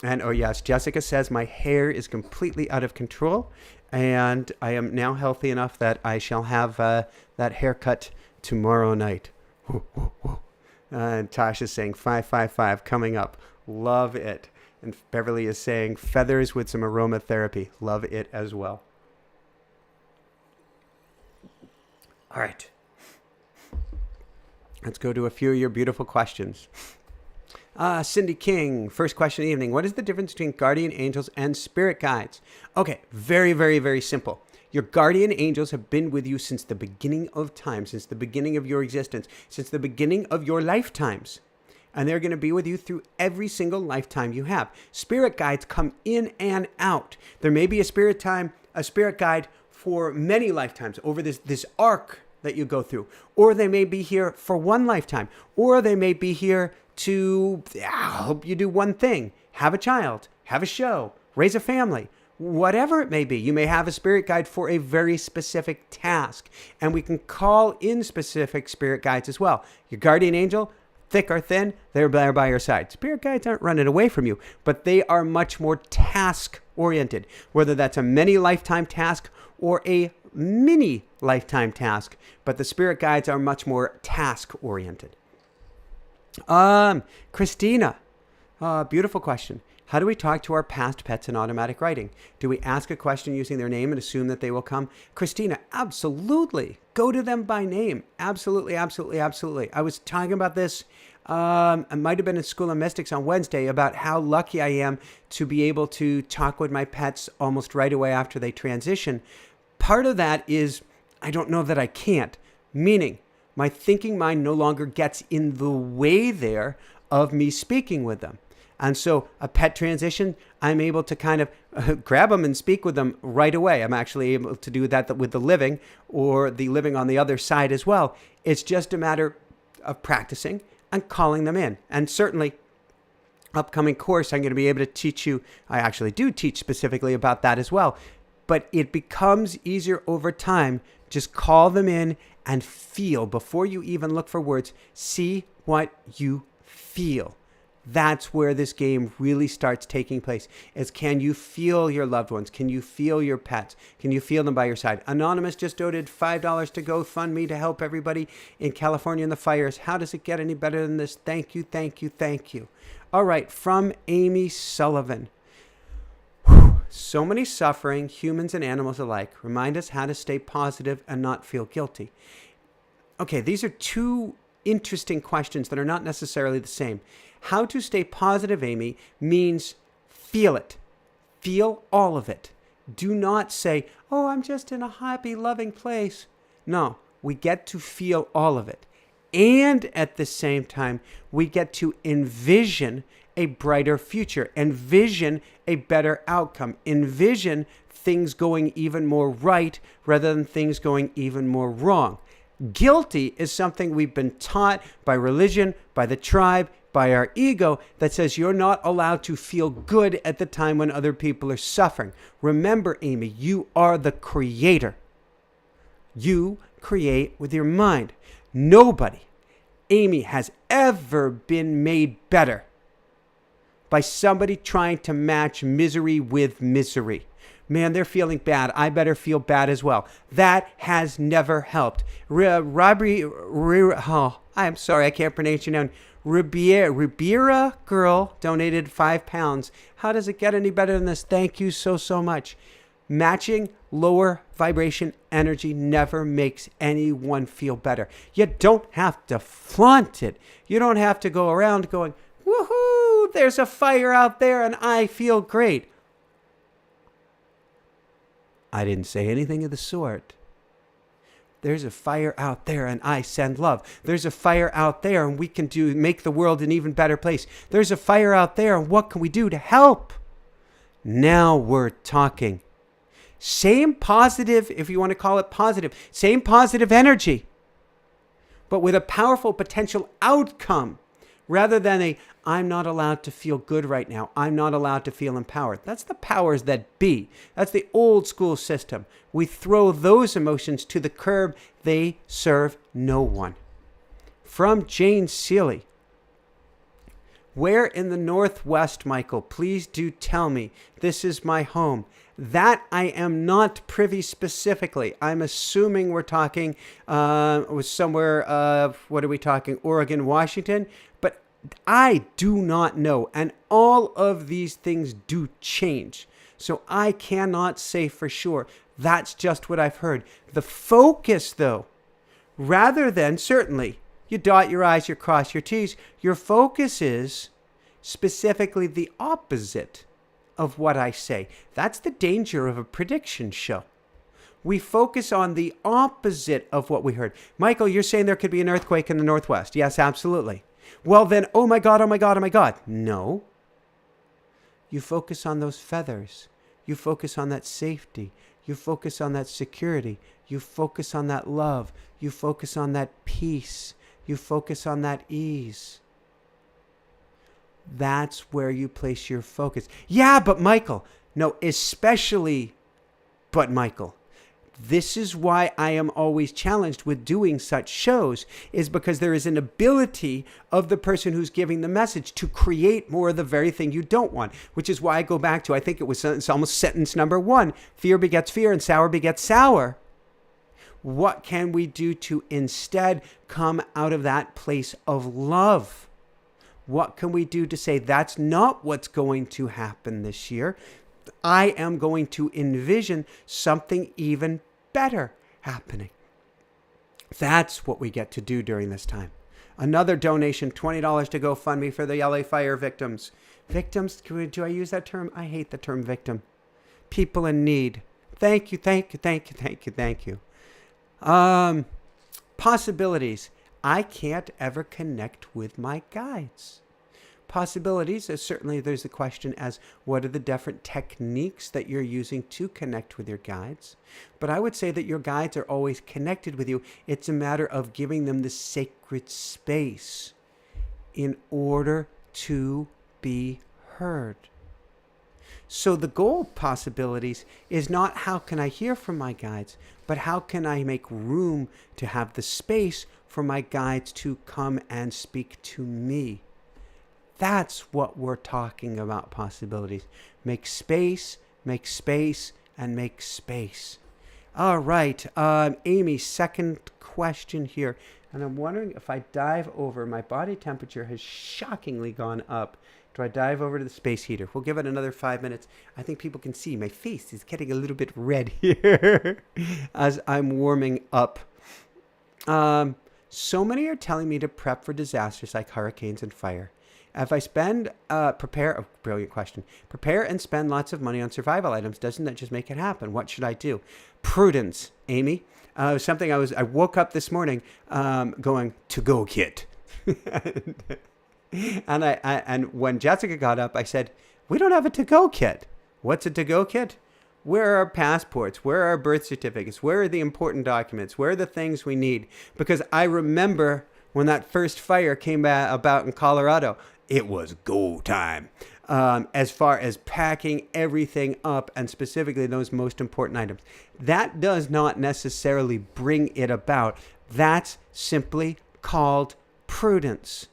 And oh yes, Jessica says my hair is completely out of control, and I am now healthy enough that I shall have that haircut tomorrow night. Whoa, whoa, whoa. And Tasha's saying 555 coming up. Love it. And Beverly is saying feathers with some aromatherapy. Love it as well. All right. Let's go to a few of your beautiful questions. Cindy King, first question of the evening. What is the difference between guardian angels and spirit guides? Okay, very, very, very simple. Your guardian angels have been with you since the beginning of time, since the beginning of your existence, since the beginning of your lifetimes. And they're going to be with you through every single lifetime you have. Spirit guides come in and out. There may be a spirit guide for many lifetimes over this arc that you go through. Or they may be here for one lifetime. Or they may be here to help you do one thing. Have a child, have a show, raise a family, whatever it may be. You may have a spirit guide for a very specific task. And we can call in specific spirit guides as well. Your guardian angel, thick or thin, they're there by your side. Spirit guides aren't running away from you, but they are much more task-oriented, whether that's a many lifetime task or a mini lifetime task. But the spirit guides are much more task-oriented. Christina, beautiful question. How do we talk to our past pets in automatic writing? Do we ask a question using their name and assume that they will come? Christina, absolutely. Go to them by name. Absolutely, absolutely, absolutely. I was talking about this, I might have been at School of Mystics on Wednesday, about how lucky I am to be able to talk with my pets almost right away after they transition. Part of that is I don't know that I can't, meaning my thinking mind no longer gets in the way there of me speaking with them. And so a pet transition, I'm able to kind of grab them and speak with them right away. I'm actually able to do that with the living or the living on the other side as well. It's just a matter of practicing and calling them in. And certainly, upcoming course, I'm going to be able to teach you. I actually do teach specifically about that as well. But it becomes easier over time. Just call them in and feel. Before you even look for words, see what you feel. That's where this game really starts taking place, is can you feel your loved ones? Can you feel your pets? Can you feel them by your side? Anonymous just donated $5 to GoFundMe to help everybody in California in the fires. How does it get any better than this? Thank you, thank you, thank you. All right, from Amy Sullivan. So many suffering, humans and animals alike. Remind us how to stay positive and not feel guilty. Okay, these are two interesting questions that are not necessarily the same. How to stay positive, Amy, means feel it. Feel all of it. Do not say, oh, I'm just in a happy, loving place. No, we get to feel all of it. And at the same time, we get to envision a brighter future, envision a better outcome, envision things going even more right rather than things going even more wrong. Guilty is something we've been taught by religion, by the tribe, by our ego that says you're not allowed to feel good at the time when other people are suffering. Remember, Amy, you are the creator. You create with your mind. Nobody, Amy, has ever been made better by somebody trying to match misery with misery. Man, they're feeling bad. I better feel bad as well. That has never helped. I'm sorry, I can't pronounce your name. Ribiera girl donated £5. How does it get any better than this? Thank you so much. Matching lower vibration energy never makes anyone feel better. You don't have to flaunt it. You don't have to go around going, woohoo, there's a fire out there and I feel great. I didn't say anything of the sort. There's a fire out there and I send love. There's a fire out there and we can make the world an even better place. There's a fire out there and what can we do to help? Now we're talking. Same positive, if you want to call it positive, same positive energy, but with a powerful potential outcome rather than I'm not allowed to feel good right now. I'm not allowed to feel empowered. That's the powers that be. That's the old school system. We throw those emotions to the curb. They serve no one. From Jane Seeley. Where in the Northwest, Michael? Please do tell me. This is my home. That I am not privy specifically. I'm assuming we're talking somewhere, what are we talking? Oregon, Washington? But I do not know. And all of these things do change. So I cannot say for sure. That's just what I've heard. The focus, though, rather than, certainly, you dot your I's, you cross your T's, your focus is specifically the opposite of what I say. That's the danger of a prediction show. We focus on the opposite of what we heard. Michael, you're saying there could be an earthquake in the Northwest. Yes, absolutely. Well then, oh my God, oh my God, oh my God. No. You focus on those feathers. You focus on that safety. You focus on that security. You focus on that love. You focus on that peace. You focus on that ease. That's where you place your focus. Yeah, but Michael. No, especially but Michael. This is why I am always challenged with doing such shows, is because there is an ability of the person who's giving the message to create more of the very thing you don't want, which is why I go back to, I think it's almost sentence number 1, fear begets fear and sour begets sour. What can we do to instead come out of that place of love? What can we do to say, that's not what's going to happen this year? I am going to envision something even better happening. That's what we get to do during this time. Another donation, $20 to GoFundMe for the LA fire victims. Victims, do I use that term? I hate the term victim. People in need. Thank you, thank you, thank you, thank you, thank you. Possibilities. I can't ever connect with my guides. Possibilities, certainly there's a question as what are the different techniques that you're using to connect with your guides. But I would say that your guides are always connected with you. It's a matter of giving them the sacred space in order to be heard. So the goal of possibilities is not how can I hear from my guides, but how can I make room to have the space for my guides to come and speak to me. That's what we're talking about, possibilities. Make space, and make space. All right, Amy, second question here. And I'm wondering if I dive over, my body temperature has shockingly gone up. Do I dive over to the space heater? We'll give it another 5 minutes. I think people can see my face is getting a little bit red here as I'm warming up. So many are telling me to prep for disasters like hurricanes and fire. If I brilliant question. Prepare and spend lots of money on survival items. Doesn't that just make it happen? What should I do? Prudence, Amy. Something I woke up this morning going, to-go kit. And when Jessica got up, I said, we don't have a to-go kit. What's a to-go kit? Where are our passports? Where are our birth certificates? Where are the important documents? Where are the things we need? Because I remember when that first fire came about in Colorado, it was go time. As far as packing everything up and specifically those most important items. That does not necessarily bring it about. That's simply called prudence.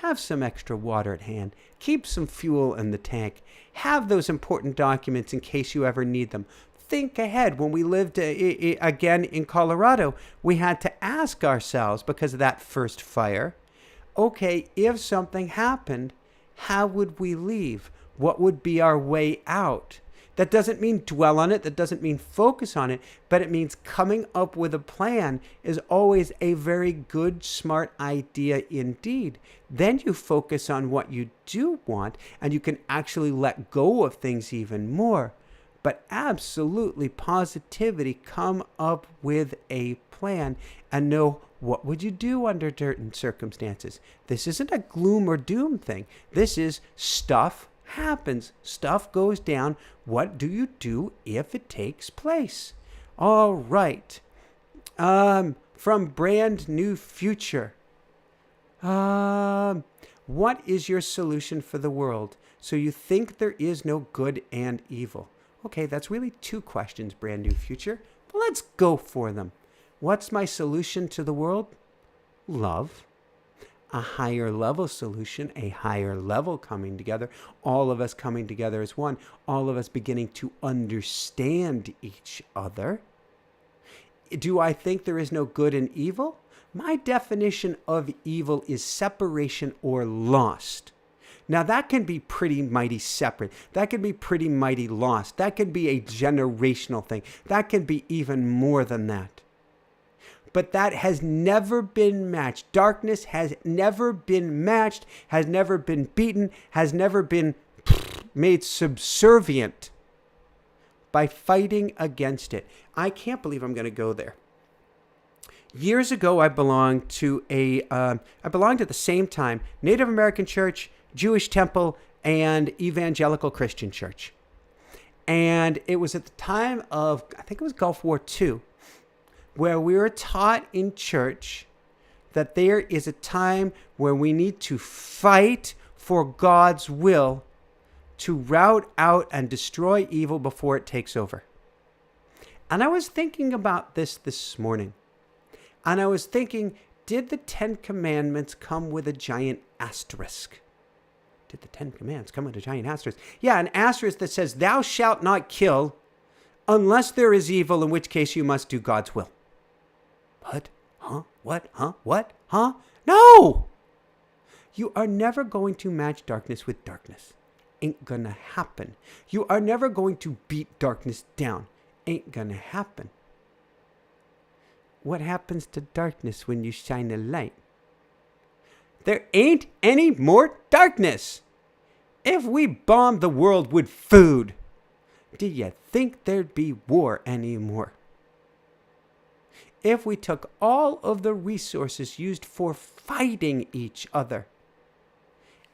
Have some extra water at hand. Keep some fuel in the tank. Have those important documents in case you ever need them. Think ahead. When we lived again in Colorado, we had to ask ourselves, because of that first fire, okay, if something happened, how would we leave? What would be our way out? That doesn't mean dwell on it. That doesn't mean focus on it. But it means coming up with a plan is always a very good, smart idea indeed. Then you focus on what you do want, and you can actually let go of things even more. But absolutely, positivity, come up with a plan and know what would you do under certain circumstances. This isn't a gloom or doom thing. This is stuff happens. Stuff goes down. What do you do if it takes place? All right. From Brand New Future. What is your solution for the world? So you think there is no good and evil. Okay, that's really two questions, Brand New Future. But let's go for them. What's my solution to the world? Love. A higher level solution, a higher level coming together, all of us coming together as one, all of us beginning to understand each other. Do I think there is no good and evil? My definition of evil is separation or lost. Now that can be pretty mighty separate. That can be pretty mighty lost. That can be a generational thing. That can be even more than that. But that has never been matched. Darkness has never been matched, has never been beaten, has never been made subservient by fighting against it. I can't believe I'm going to go there. Years ago, I belonged to at the same time Native American church, Jewish temple, and evangelical Christian church. And it was at the time of, I think it was Gulf War II, where we were taught in church that there is a time where we need to fight for God's will to rout out and destroy evil before it takes over. And I was thinking about this morning. And I was thinking, did the 10 Commandments come with a giant asterisk? Did the 10 Commandments come with a giant asterisk? Yeah, an asterisk that says, thou shalt not kill unless there is evil, in which case you must do God's will. What? Huh? What? Huh? What? Huh? No! You are never going to match darkness with darkness. Ain't gonna happen. You are never going to beat darkness down. Ain't gonna happen. What happens to darkness when you shine a light? There ain't any more darkness. If we bombed the world with food, do you think there'd be war anymore? If we took all of the resources used for fighting each other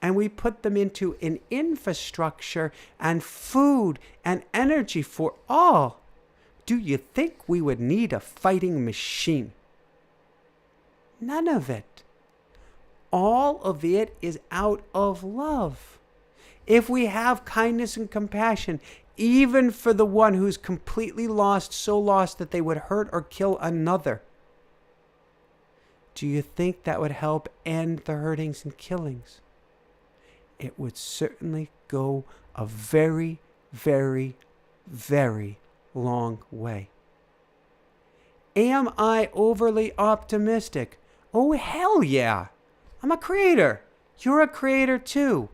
and we put them into an infrastructure and food and energy for all, do you think we would need a fighting machine? None of it. All of it is out of love. If we have kindness and compassion, even for the one who's completely lost, so lost that they would hurt or kill another, do you think that would help end the hurtings and killings? It would certainly go a very, very, very long way. Am I overly optimistic? Oh, hell yeah. I'm a creator. You're a creator too.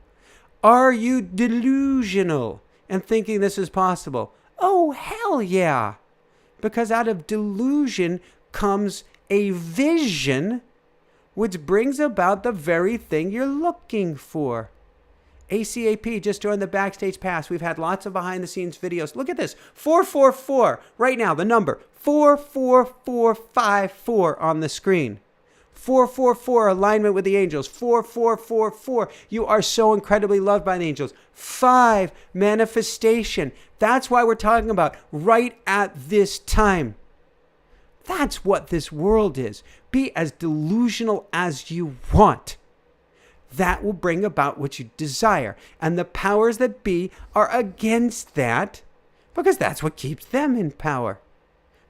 Are you delusional and thinking this is possible? Oh, hell yeah. Because out of delusion comes a vision which brings about the very thing you're looking for. ACAP just joined the Backstage Pass. We've had lots of behind-the-scenes videos. Look at this. 444. Right now, the number. 44454 on the screen. 444, alignment with the angels. 4444, you are so incredibly loved by the angels. 5, manifestation. That's why we're talking about right at this time. That's what this world is. Be as delusional as you want. That will bring about what you desire. And the powers that be are against that because that's what keeps them in power.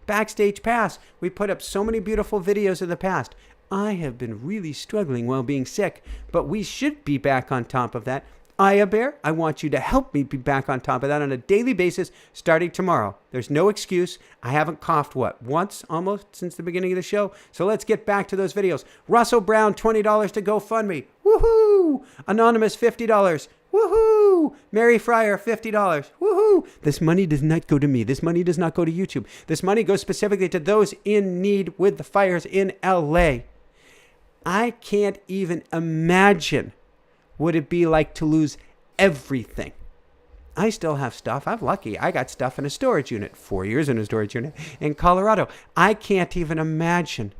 Backstage Pass, we put up so many beautiful videos in the past. I have been really struggling while being sick, but we should be back on top of that. Aya Bear, I want you to help me be back on top of that on a daily basis starting tomorrow. There's no excuse. I haven't coughed, once almost since the beginning of the show. So let's get back to those videos. Russell Brown, $20 to GoFundMe. Woohoo! Anonymous, $50. Woohoo! Mary Fryer, $50. Woohoo! This money does not go to me. This money does not go to YouTube. This money goes specifically to those in need with the fires in LA. I can't even imagine what it'd be like to lose everything. I still have stuff. I'm lucky. I got stuff in a storage unit. 4 years in a storage unit in Colorado. I can't even imagine.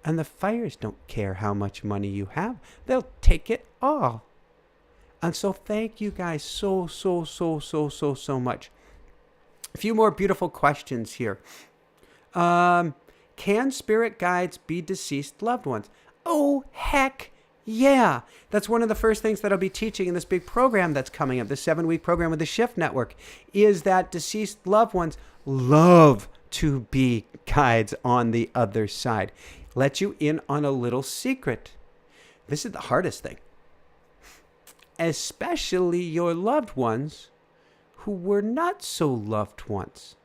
And the fires don't care how much money you have. They'll take it all. And so thank you guys so much. A few more beautiful questions here. Can spirit guides be deceased loved ones? Oh, heck yeah. That's one of the first things that I'll be teaching in this big program that's coming up, the 7-week program with the Shift Network, is that deceased loved ones love to be guides on the other side. Let you in on a little secret. This is the hardest thing. Especially your loved ones who were not so loved once.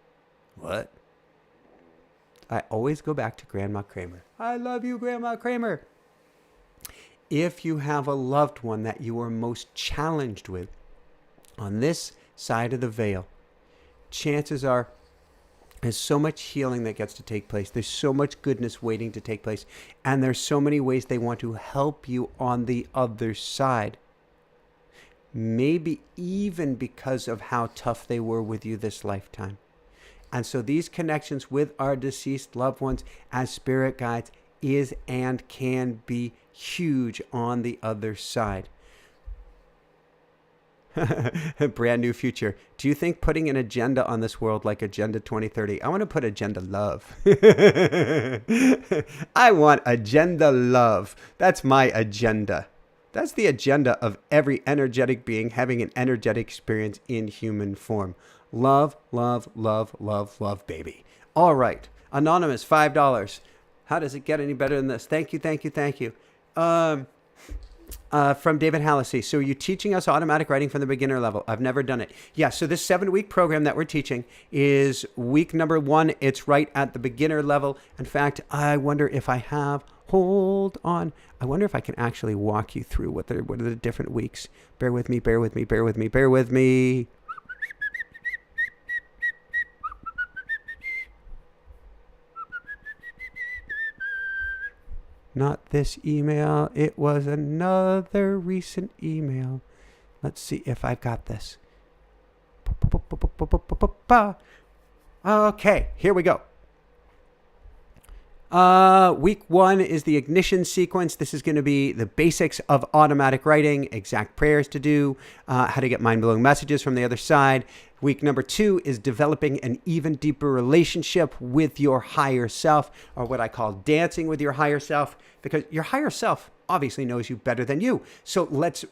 What? I always go back to Grandma Kramer. I love you, Grandma Kramer. If you have a loved one that you are most challenged with on this side of the veil, chances are there's so much healing that gets to take place. There's so much goodness waiting to take place. And there's so many ways they want to help you on the other side. Maybe even because of how tough they were with you this lifetime. And so these connections with our deceased loved ones as spirit guides is and can be huge on the other side. Brand new future. Do you think putting an agenda on this world like Agenda 2030? I want to put agenda love. I want agenda love. That's my agenda. That's the agenda of every energetic being having an energetic experience in human form. Love, love, love, love, love, baby. All right. Anonymous, $5. How does it get any better than this? Thank you, thank you, thank you. From David Hallisey. So you're teaching us automatic writing from the beginner level. I've never done it. Yeah, so this 7-week program that we're teaching is week number 1. It's right at the beginner level. In fact, I wonder if I have, hold on. I wonder if I can actually walk you through what are the different weeks. Bear with me, bear with me, bear with me, bear with me. Not this email. It was another recent email. Let's see if I've got this. Okay, here we go. Week 1 is the ignition sequence. This is going to be the basics of automatic writing, exact prayers to do, how to get mind-blowing messages from the other side. Week number 2 is developing an even deeper relationship with your higher self, or what I call dancing with your higher self, because your higher self obviously knows you better than you. So let's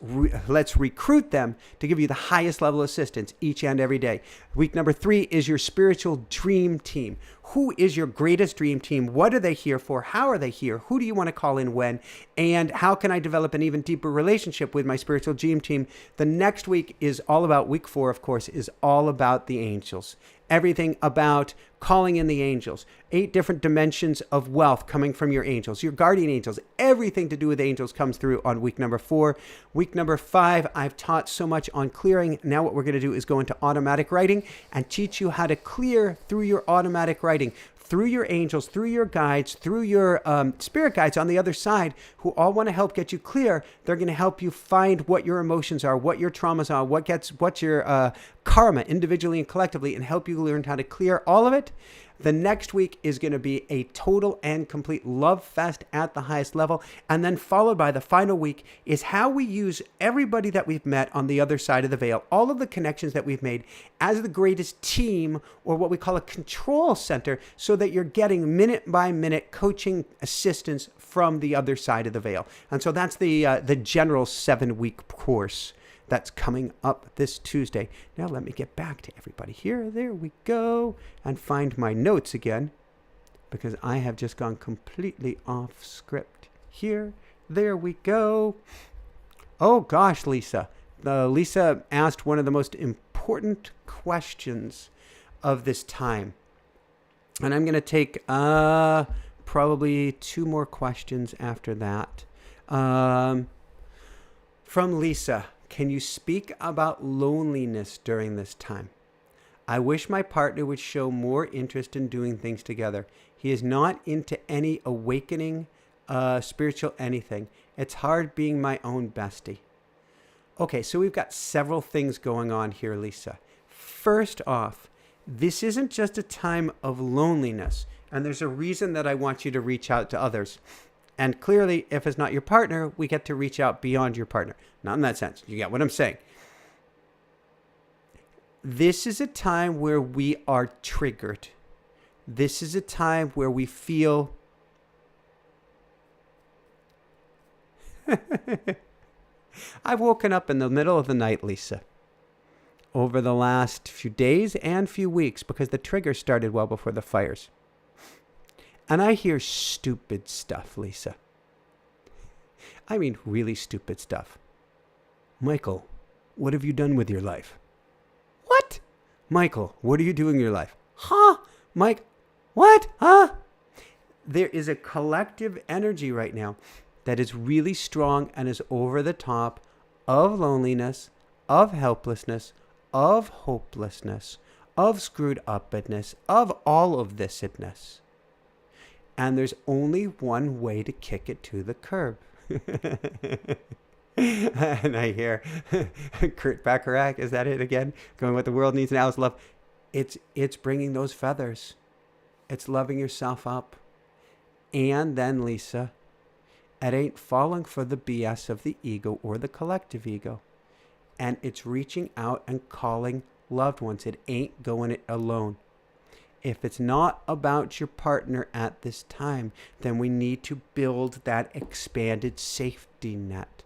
recruit them to give you the highest level of assistance each and every day. Week number 3 is your spiritual dream team. Who is your greatest dream team? What are they here for? How are they here? Who do you want to call in when? And how can I develop an even deeper relationship with my spiritual dream team? The next week is all about, week 4, of course, is all about the angels. Everything about calling in the angels, 8 different dimensions of wealth coming from your angels, your guardian angels, everything to do with angels comes through on week number 4. Week number 5, I've taught so much on clearing. Now what we're going to do is go into automatic writing and teach you how to clear through your automatic writing, through your angels, through your guides, through your spirit guides on the other side, who all want to help get you clear. They're going to help you find what your emotions are, what your traumas are, what's your karma individually and collectively, and help you learn how to clear all of it. The next week is going to be a total and complete love fest at the highest level. And then followed by the final week is how we use everybody that we've met on the other side of the veil, all of the connections that we've made as the greatest team, or what we call a control center, so that you're getting minute by minute coaching assistance from the other side of the veil. And so that's the general 7-week course that's coming up this Tuesday. Now let me get back to everybody here. There we go. And find my notes again, because I have just gone completely off script here. There we go. Oh gosh, Lisa. Lisa asked one of the most important questions of this time. And I'm going to take probably 2 more questions after that. From Lisa. Can you speak about loneliness during this time? I wish my partner would show more interest in doing things together. He is not into any awakening, spiritual anything. It's hard being my own bestie. Okay, so we've got several things going on here, Lisa. First off, this isn't just a time of loneliness, and there's a reason that I want you to reach out to others. And clearly, if it's not your partner, we get to reach out beyond your partner. Not in that sense. You get what I'm saying. This is a time where we are triggered. This is a time where we feel I've woken up in the middle of the night, Lisa, over the last few days and few weeks, because the trigger started well before the fires. And I hear stupid stuff, Lisa. I mean, really stupid stuff. Michael, what have you done with your life? What? Michael, what are you doing in your life? Huh? Mike, what? Huh? There is a collective energy right now that is really strong and is over the top of loneliness, of helplessness, of hopelessness, of screwed upness, of all of thisness. And there's only one way to kick it to the curb. And I hear Kurt Bacharach, is that it again? Going, what the world needs now is love. It's bringing those feathers. It's loving yourself up. And then, Lisa, it ain't falling for the BS of the ego or the collective ego. and it's reaching out and calling loved ones. It ain't going it alone. If it's not about your partner at this time, then we need to build that expanded safety net,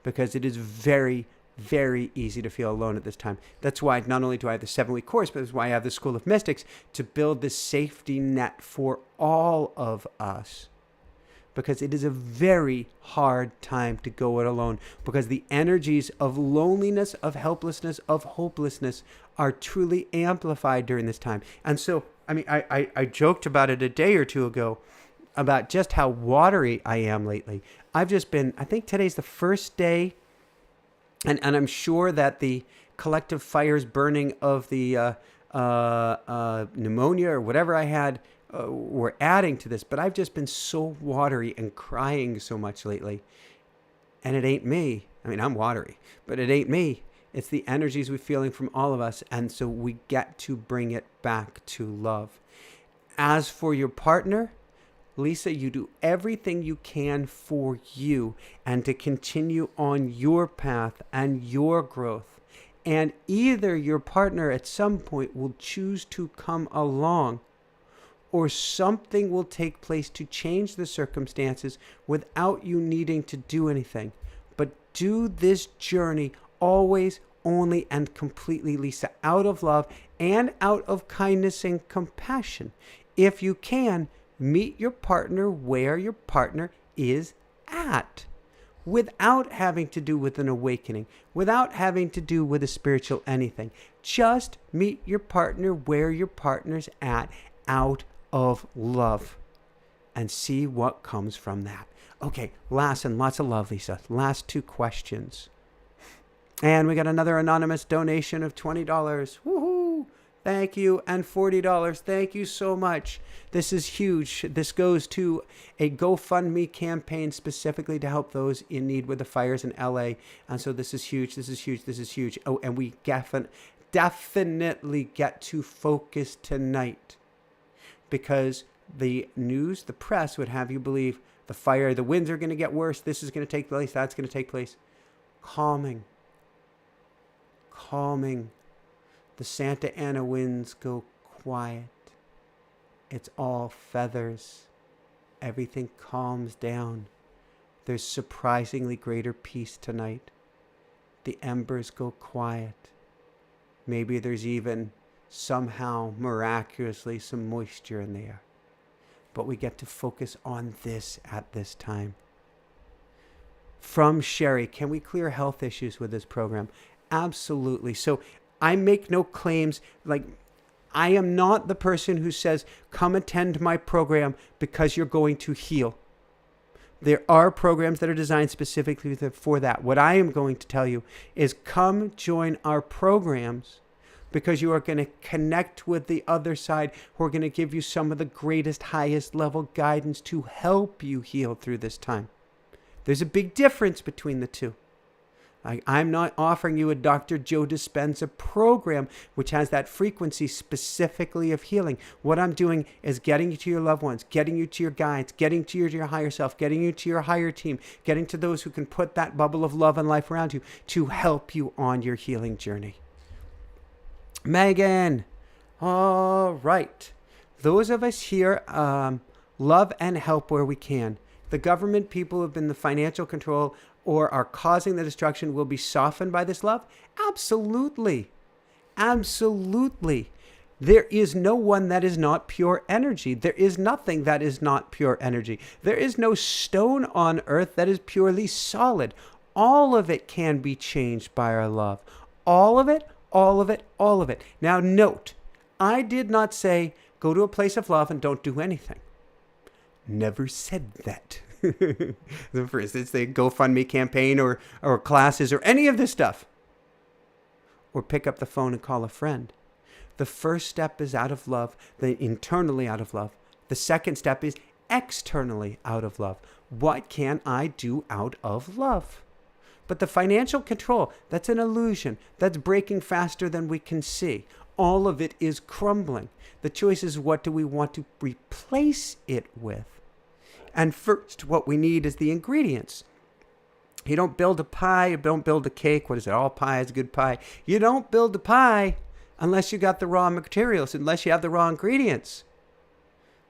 because it is very, very easy to feel alone at this time. That's why not only do I have the 7-week course, but that's why I have the School of Mystics, to build this safety net for all of us. Because it is a very hard time to go it alone, because the energies of loneliness, of helplessness, of hopelessness are truly amplified during this time. And so, I mean, I joked about it a day or two ago about just how watery I am lately. I've just been, I think today's the first day, and I'm sure that the collective fires burning of the pneumonia or whatever I had were adding to this, but I've just been so watery and crying so much lately. And it ain't me. I mean, I'm watery, but it ain't me. It's the energies we're feeling from all of us. And so we get to bring it back to love. As for your partner, Lisa, you do everything you can for you and to continue on your path and your growth. And either your partner at some point will choose to come along, or something will take place to change the circumstances without you needing to do anything. But do this journey always, only, and completely, Lisa, out of love and out of kindness and compassion. If you can, meet your partner where your partner is at, without having to do with an awakening, without having to do with a spiritual anything. Just meet your partner where your partner's at, out of love, and see what comes from that. Okay, last and lots of love, Lisa. Last 2 questions. And we got another anonymous donation of $20. Woohoo! Thank you. And $40. Thank you so much. This is huge. This goes to a GoFundMe campaign specifically to help those in need with the fires in LA. And so this is huge. This is huge. This is huge. Oh, and we definitely get to focus tonight, because the news, the press would have you believe the fire, the winds are going to get worse. This is going to take place. That's going to take place. Calming. The Santa Ana winds go quiet. It's all feathers. Everything calms down. There's surprisingly greater peace tonight. The embers go quiet. Maybe there's even somehow miraculously some moisture in the air. But we get to focus on this at this time. From Sherry, can we clear health issues with this program? Absolutely. So I make no claims. Like, I am not the person who says, come attend my program because you're going to heal. There are programs that are designed specifically for that. What I am going to tell you is come join our programs, because you are going to connect with the other side, who are going to give you some of the greatest, highest level guidance to help you heal through this time. There's a big difference between the two. I'm not offering you a Dr. Joe Dispenza program, which has that frequency specifically of healing. What I'm doing is getting you to your loved ones, getting you to your guides, getting to your higher self, getting you to your higher team, getting to those who can put that bubble of love and life around you to help you on your healing journey. Megan. All right. Those of us here love and help where we can. The government people who have been the financial control or are causing the destruction will be softened by this love? Absolutely. Absolutely. There is no one that is not pure energy. There is nothing that is not pure energy. There is no stone on earth that is purely solid. All of it can be changed by our love. All of it, all of it, all of it. Now note, I did not say go to a place of love and don't do anything. Never said that. For instance, the GoFundMe campaign or classes or any of this stuff. Or pick up the phone and call a friend. The first step is out of love, internally out of love. The second step is externally out of love. What can I do out of love? But the financial control, that's an illusion. That's breaking faster than we can see. All of it is crumbling. The choice is, what do we want to replace it with? And first, what we need is the ingredients. You don't build a pie, you don't build a cake. What is it? All pie is good pie. You don't build a pie unless you got the raw materials, unless you have the raw ingredients.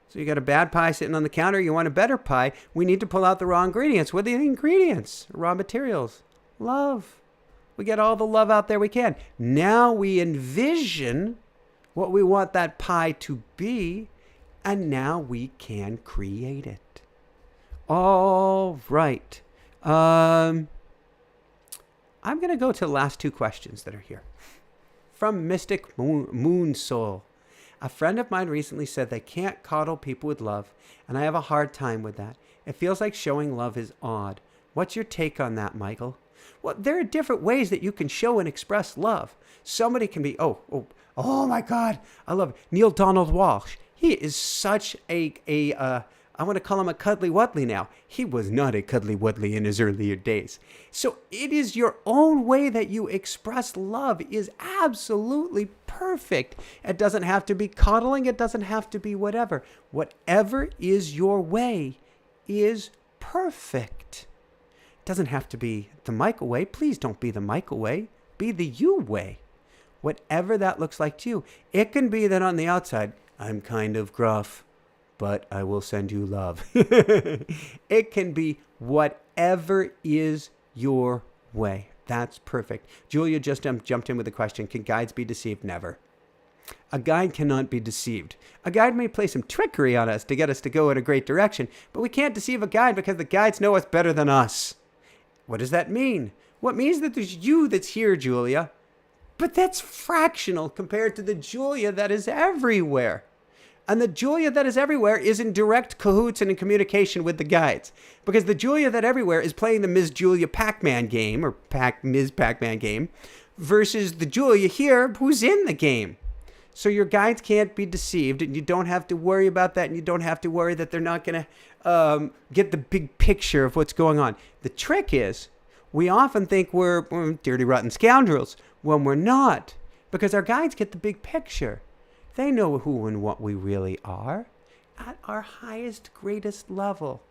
So you got a bad pie sitting on the counter, you want a better pie. We need to pull out the raw ingredients. What are the ingredients? Raw materials. Love. We get all the love out there we can. Now we envision what we want that pie to be, and now we can create it. All right. I'm going to go to the last two questions that are here. From Mystic Moon Soul. A friend of mine recently said they can't coddle people with love, and I have a hard time with that. It feels like showing love is odd. What's your take on that, Michael? Well, there are different ways that you can show and express love. Somebody can be, oh my God, I love it. Neil Donald Walsh. He is such I want to call him a cuddly wuddly now. He was not a cuddly wuddly in his earlier days. So it is your own way that you express love is absolutely perfect. It doesn't have to be coddling. It doesn't have to be whatever. Whatever is your way is perfect. It doesn't have to be the Michael way. Please don't be the Michael way. Be the you way. Whatever that looks like to you. It can be that on the outside, I'm kind of gruff, but I will send you love. It can be whatever is your way. That's perfect. Julia just jumped in with a question. Can guides be deceived? Never. A guide cannot be deceived. A guide may play some trickery on us to get us to go in a great direction, but we can't deceive a guide because the guides know us better than us. What does that mean? Well, it means that there's you that's here, Julia. But that's fractional compared to the Julia that is everywhere. And the Julia that is everywhere is in direct cahoots and in communication with the guides. Because the Julia that everywhere is playing the Ms. Julia Pac-Man game, or Ms. Pac-Man game, versus the Julia here who's in the game. So your guides can't be deceived, and you don't have to worry about that, and you don't have to worry that they're not going to get the big picture of what's going on. The trick is, we often think we're dirty, rotten scoundrels when we're not, because our guides get the big picture. They know who and what we really are at our highest, greatest level.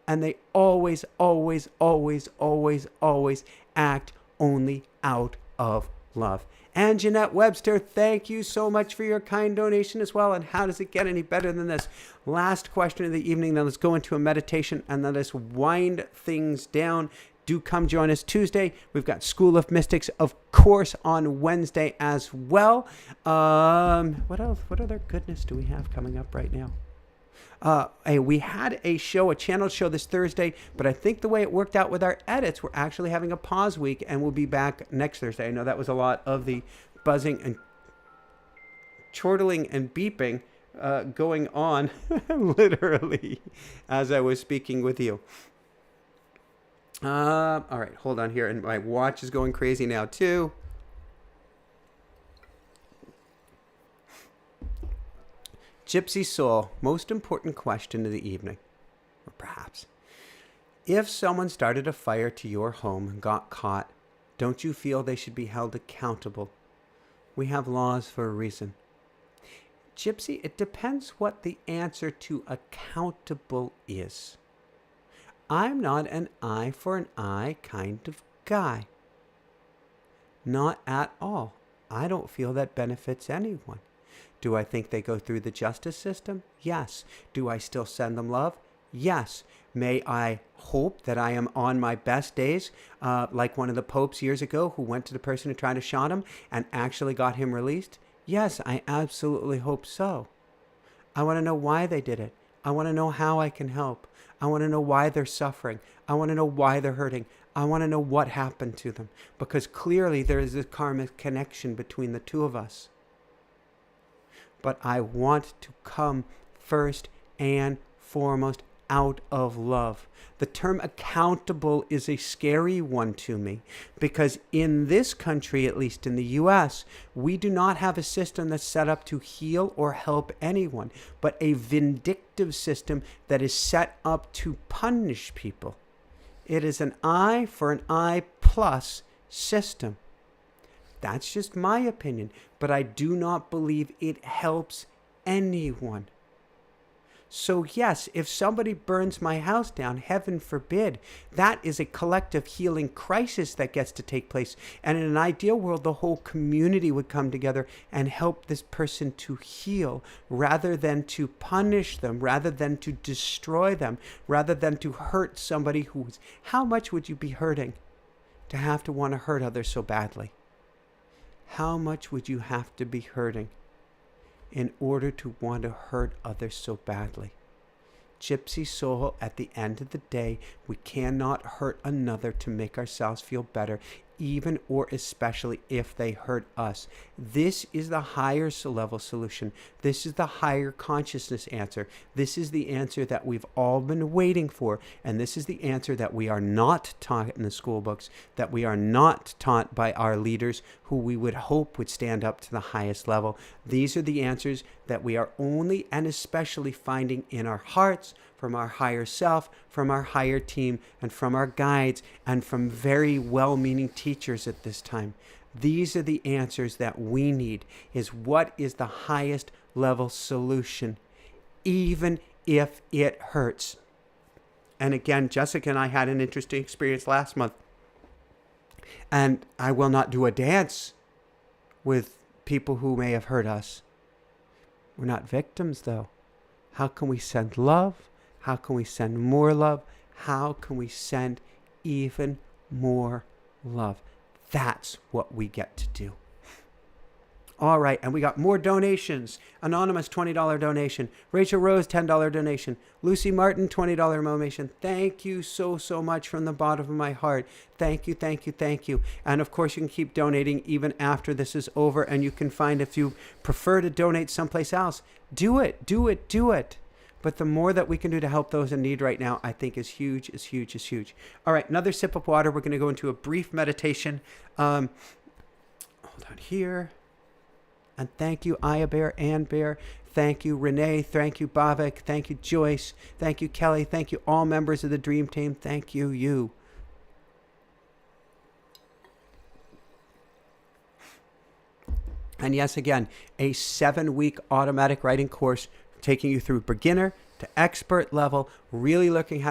And they always, always, always, always, always act only out of love. And Jeanette Webster, thank you so much for your kind donation as well. And how does it get any better than this? Last question of the evening. Then let's go into a meditation and let us wind things down. Do come join us Tuesday. We've got School of Mystics, of course, on Wednesday as well. What else? What other goodness do we have coming up right now? We had a channel show this Thursday, but I think the way it worked out with our edits, we're actually having a pause week, and we'll be back next Thursday. I know that was a lot of the buzzing and chortling and beeping going on literally as I was speaking with you. All right, hold on here. And my watch is going crazy now, too. Gypsy Soul, most important question of the evening. Or perhaps. If someone started a fire to your home and got caught, don't you feel they should be held accountable? We have laws for a reason. Gypsy, it depends what the answer to accountable is. I'm not an eye for an eye kind of guy. Not at all. I don't feel that benefits anyone. Do I think they go through the justice system? Yes. Do I still send them love? Yes. May I hope that I am on my best days, like one of the popes years ago who went to the person who tried to shot him and actually got him released? Yes, I absolutely hope so. I want to know why they did it. I want to know how I can help. I want to know why they're suffering. I want to know why they're hurting. I want to know what happened to them. Because clearly there is a karmic connection between the two of us. But I want to come first and foremost out of love. The term accountable is a scary one to me because in this country, at least in the US, we do not have a system that's set up to heal or help anyone, but a vindictive system that is set up to punish people. It is an eye for an eye plus system. That's just my opinion, but I do not believe it helps anyone. So yes, if somebody burns my house down, heaven forbid, that is a collective healing crisis that gets to take place. And in an ideal world, the whole community would come together and help this person to heal rather than to punish them, rather than to destroy them, rather than to hurt somebody who's... How much would you be hurting to have to want to hurt others so badly? How much would you have to be hurting in order to want to hurt others so badly? Gypsy soul, at the end of the day, we cannot hurt another to make ourselves feel better, even or especially if they hurt us. This is the higher level solution. This is the higher consciousness answer. This is the answer that we've all been waiting for. And this is the answer that we are not taught in the school books, that we are not taught by our leaders who we would hope would stand up to the highest level. These are the answers that we are only and especially finding in our hearts, from our higher self, from our higher team, and from our guides, and from very well-meaning teachers at this time. These are the answers that we need, is what is the highest level solution, even if it hurts. And again, Jessica and I had an interesting experience last month. And I will not do a dance with people who may have hurt us. We're not victims, though. How can we send love? How can we send more love? How can we send even more love? That's what we get to do. All right, and we got more donations. Anonymous, $20 donation. Rachel Rose, $10 donation. Lucy Martin, $20 donation. Thank you so much from the bottom of my heart. Thank you, thank you, thank you. And of course, you can keep donating even after this is over, and you can find, if you prefer to donate someplace else, do it, do it, do it. But the more that we can do to help those in need right now, I think is huge, is huge, is huge. All right, another sip of water. We're going to go into a brief meditation. Hold on here. And thank you, Aya Bear, Ann Bear. Thank you, Renee. Thank you, Bavik. Thank you, Joyce. Thank you, Kelly. Thank you, all members of the Dream Team. Thank you, you. And yes, again, a 7-week automatic writing course taking you through beginner to expert level, really learning how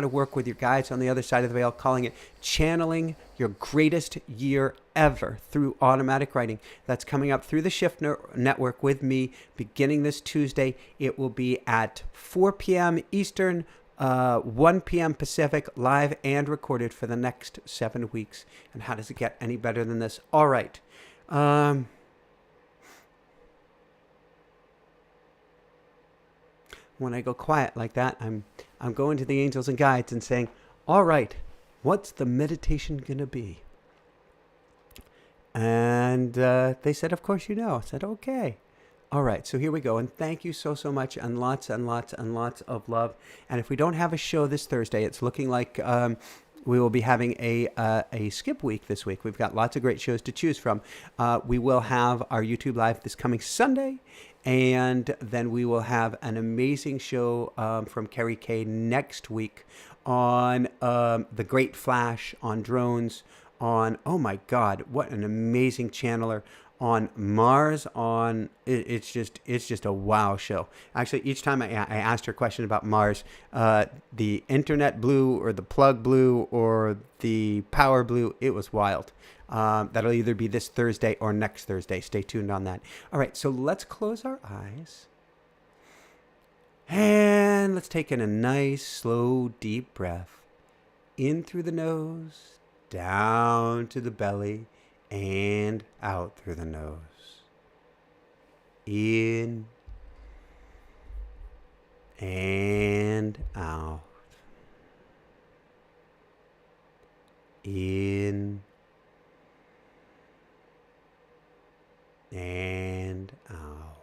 to work with your guides on the other side of the veil, calling it channeling your greatest year ever through automatic writing. That's coming up through the Shift Network with me beginning this Tuesday. It will be at 4 p.m. Eastern, 1 p.m. Pacific, live and recorded for the next 7 weeks. And how does it get any better than this? All right. When I go quiet like that, I'm going to the angels and guides and saying, all right, what's the meditation going to be? And they said, of course you know. I said, okay. All right, so here we go. And thank you so much, and lots and lots and lots of love. And if we don't have a show this Thursday, it's looking like we will be having a skip week this week. We've got lots of great shows to choose from. We will have our YouTube Live this coming Sunday. And then we will have an amazing show from Kerry Kay next week on the Great Flash, on drones, on, oh my God, what an amazing channeler, on Mars, on, it's just a wow show. Actually, each time I asked her a question about Mars, the internet blew, or the plug blew, or the power blew. It was wild. That'll either be this Thursday or next Thursday. Stay tuned on that. All right, so let's close our eyes. And let's take in a nice, slow, deep breath. In through the nose, down to the belly, and out through the nose. In and out. In and out.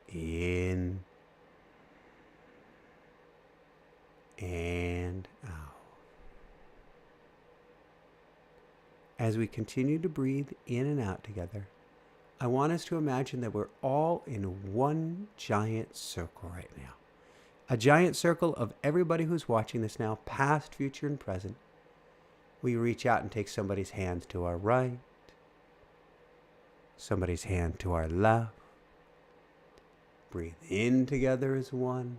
In and out. As we continue to breathe in and out together, I want us to imagine that we're all in one giant circle right now. A giant circle of everybody who's watching this now, past, future, and present. We reach out and take somebody's hand to our right, somebody's hand to our left, Breathe in together as one,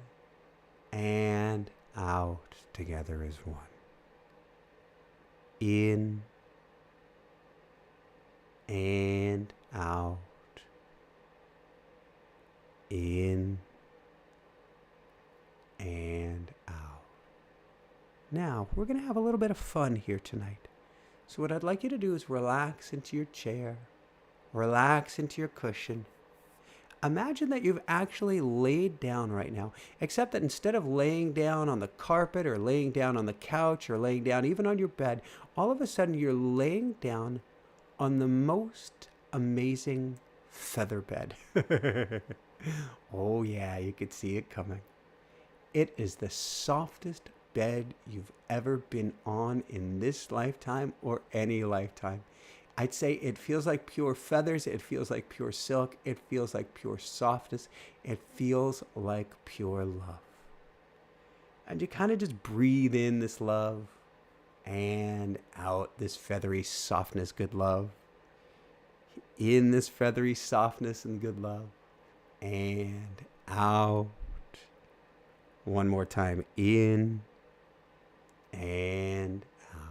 and out together as one. In and out. In and out. Now, we're going to have a little bit of fun here tonight. So what I'd like you to do is relax into your chair, relax into your cushion. Imagine that you've actually laid down right now, except that instead of laying down on the carpet or laying down on the couch or laying down even on your bed, all of a sudden you're laying down on the most amazing feather bed. Oh yeah, you could see it coming. It is the softest bed you've ever been on in this lifetime or any lifetime. I'd say it feels like pure feathers. It feels like pure silk. It feels like pure softness. It feels like pure love. And you kind of just breathe in this love and out this feathery softness, good love. In this feathery softness and good love. And out. One more time. In and out.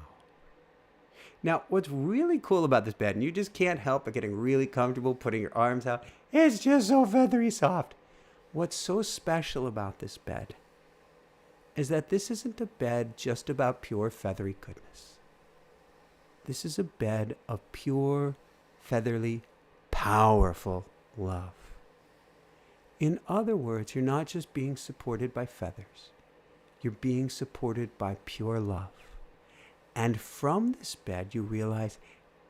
Now, what's really cool about this bed, and you just can't help but getting really comfortable putting your arms out, it's just so feathery soft. What's so special about this bed is that this isn't a bed just about pure feathery goodness. This is a bed of pure, featherly, powerful love. In other words, you're not just being supported by feathers. You're being supported by pure love. And from this bed, you realize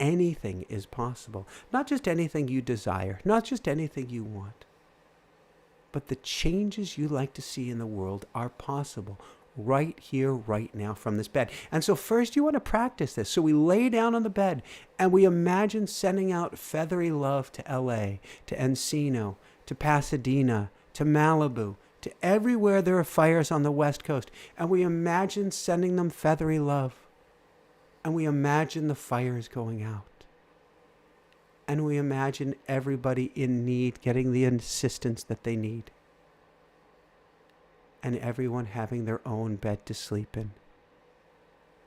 anything is possible. Not just anything you desire, not just anything you want, but the changes you like to see in the world are possible right here, right now from this bed. And so first you want to practice this. So we lay down on the bed and we imagine sending out feathery love to LA, to Encino, to Pasadena, to Malibu, to everywhere there are fires on the West Coast. And we imagine sending them feathery love. And we imagine the fires going out. And we imagine everybody in need getting the assistance that they need. And everyone having their own bed to sleep in.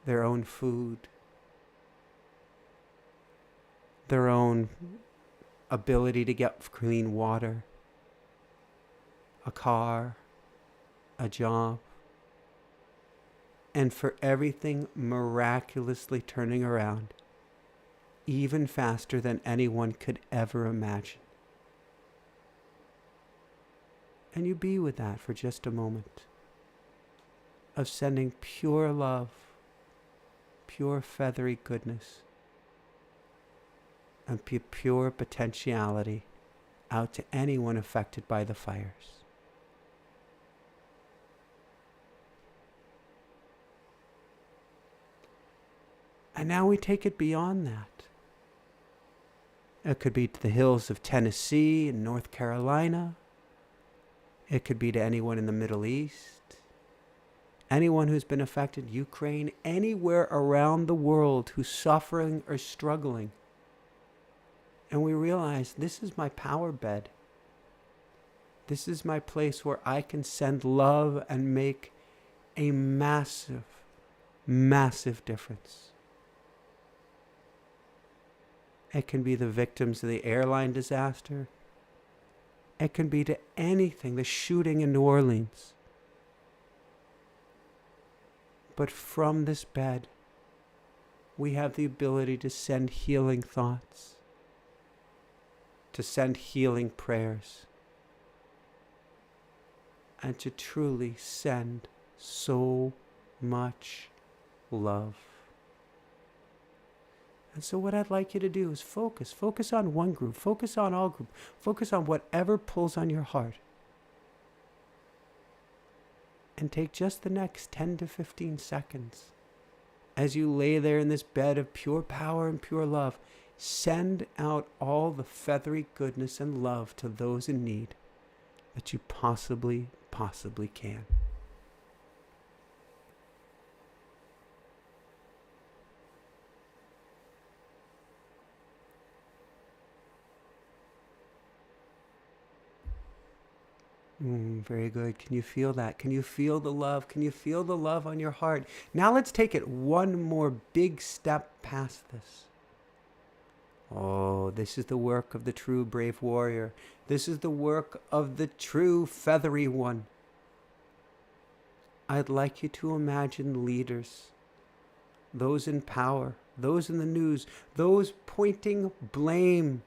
Their own food. Their own ability to get clean water. A car. A job. And for everything miraculously turning around, even faster than anyone could ever imagine. And you be with that for just a moment, of sending pure love, pure feathery goodness, and pure potentiality out to anyone affected by the fires. And now we take it beyond that. It could be to the hills of Tennessee and North Carolina. It could be to anyone in the Middle East. Anyone who's been affected, Ukraine, anywhere around the world who's suffering or struggling. And we realize this is my power bed. This is my place where I can send love and make a massive, massive difference. It can be the victims of the airline disaster. It can be to anything, the shooting in New Orleans. But from this bed, we have the ability to send healing thoughts, to send healing prayers, and to truly send so much love. And so what I'd like you to do is focus. Focus on one group. Focus on all group. Focus on whatever pulls on your heart. And take just the next 10 to 15 seconds. As you lay there in this bed of pure power and pure love, send out all the feathery goodness and love to those in need that you possibly can. Very good. Can you feel that? Can you feel the love? Can you feel the love on your heart? Now let's take it one more big step past this. Oh, this is the work of the true brave warrior. This is the work of the true feathery one. I'd like you to imagine leaders, those in power, those in the news, those pointing blame,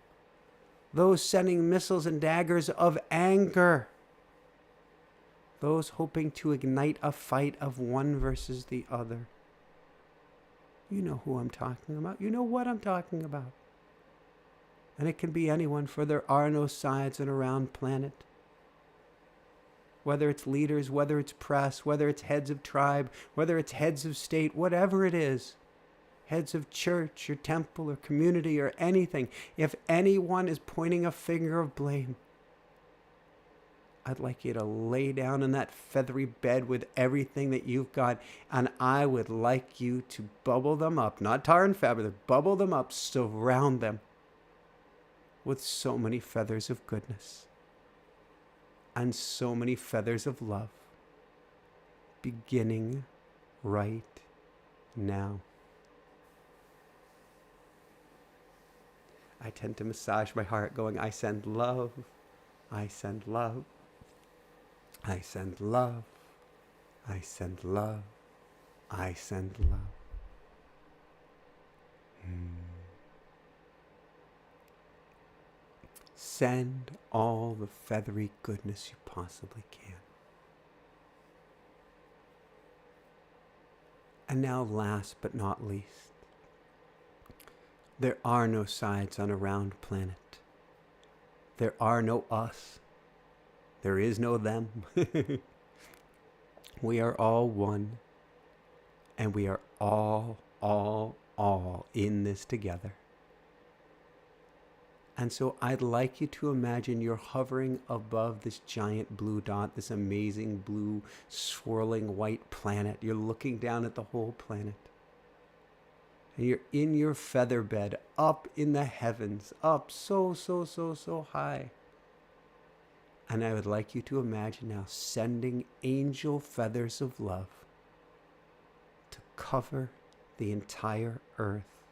those sending missiles and daggers of anger, those hoping to ignite a fight of one versus the other. You know who I'm talking about. You know what I'm talking about. And it can be anyone, for there are no sides in a round planet. Whether it's leaders, whether it's press, whether it's heads of tribe, whether it's heads of state, whatever it is, heads of church or temple or community or anything, if anyone is pointing a finger of blame, I'd like you to lay down in that feathery bed with everything that you've got, and I would like you to bubble them up, not tar and feather, bubble them up, surround them with so many feathers of goodness and so many feathers of love, beginning right now. I tend to massage my heart going, I send love, I send love, I send love, I send love, I send love. Send all the feathery goodness you possibly can. And now, last but not least, there are no sides on a round planet. There are no us. There is no them. We are all one, and we are all in this together. And so I'd like you to imagine you're hovering above this giant blue dot, this amazing blue swirling white planet. You're looking down at the whole planet. And you're in your feather bed, up in the heavens, up so high. And I would like you to imagine now sending angel feathers of love to cover the entire earth,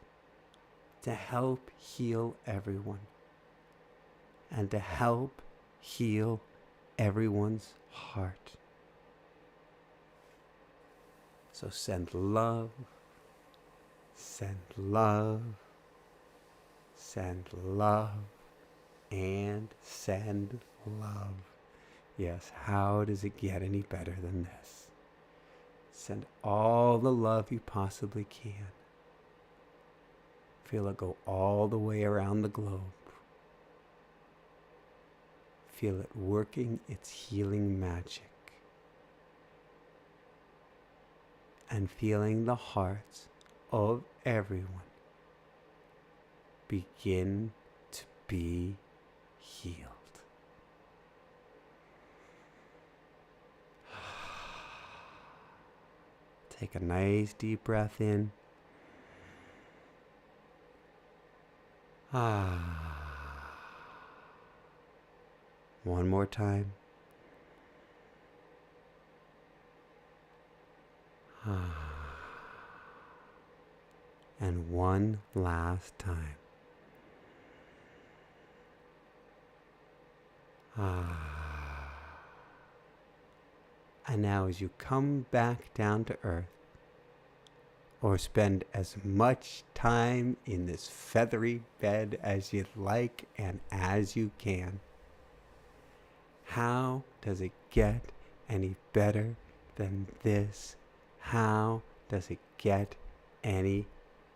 to help heal everyone, and to help heal everyone's heart. So send love, send love, send love, and send love. Yes, how does it get any better than this? Send all the love you possibly can. Feel it go all the way around the globe. Feel it working its healing magic. And feeling the hearts of everyone begin to be healed. Take a nice deep breath in. One more time. And one last time. And now as you come back down to earth, or spend as much time in this feathery bed as you'd like and as you can, how does it get any better than this? How does it get any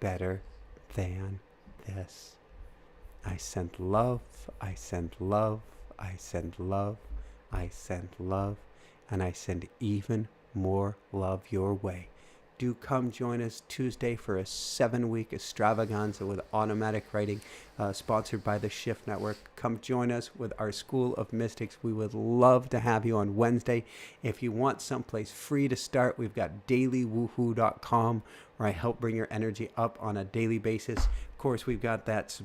better than this? I send love, I send love, I send love, I send love, and I send even more love your way. Do come join us Tuesday for a 7-week extravaganza with automatic writing. sponsored by the Shift Network. Come join us with our School of Mystics. We would love to have you on Wednesday. If you want someplace free to start, we've got dailywoohoo.com, where I help bring your energy up on a daily basis. Of course, we've got that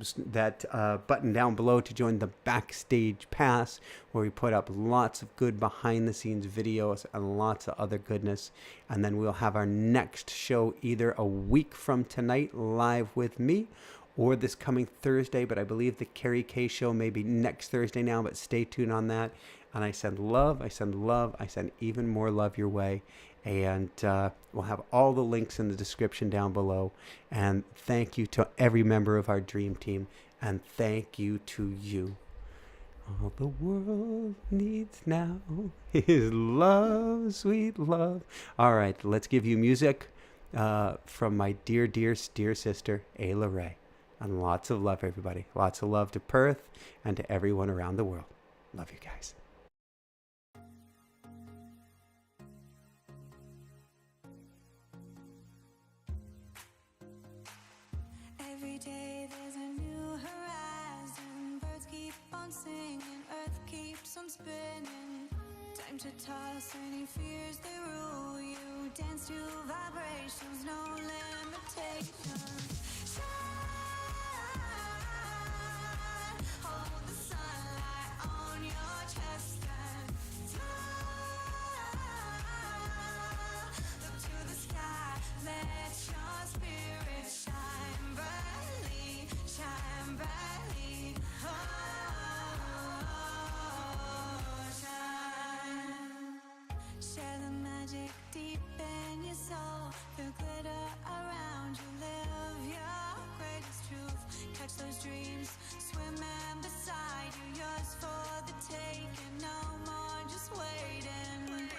button down below to join the Backstage Pass, where we put up lots of good behind-the-scenes videos and lots of other goodness. And then we'll have our next show either a week from tonight, live with me, or this coming Thursday. But I believe the Carrie K show may be next Thursday now, but stay tuned on that. And I send love, I send love, I send even more love your way. And we'll have all the links in the description down below. And thank you to every member of our dream team. And thank you to you. All the world needs now is love, sweet love. All right, let's give you music from my dear, dear, dear sister, Ayla Ray. And lots of love, everybody. Lots of love to Perth and to everyone around the world. Love you guys. Every day there's a new horizon. Birds keep on singing, earth keeps on spinning. Time to toss any fears they rule you. Dance to vibrations, no limitations. Shine, hold the sunlight on your chest and fly. Look to the sky, let your spirit shine brightly, shine brightly. Oh, shine. Share the magic deep in your soul. Feel glitter around you. Live your greatest truth. Catch those dreams, swimming beside you. Yours for the taking. No more just waiting.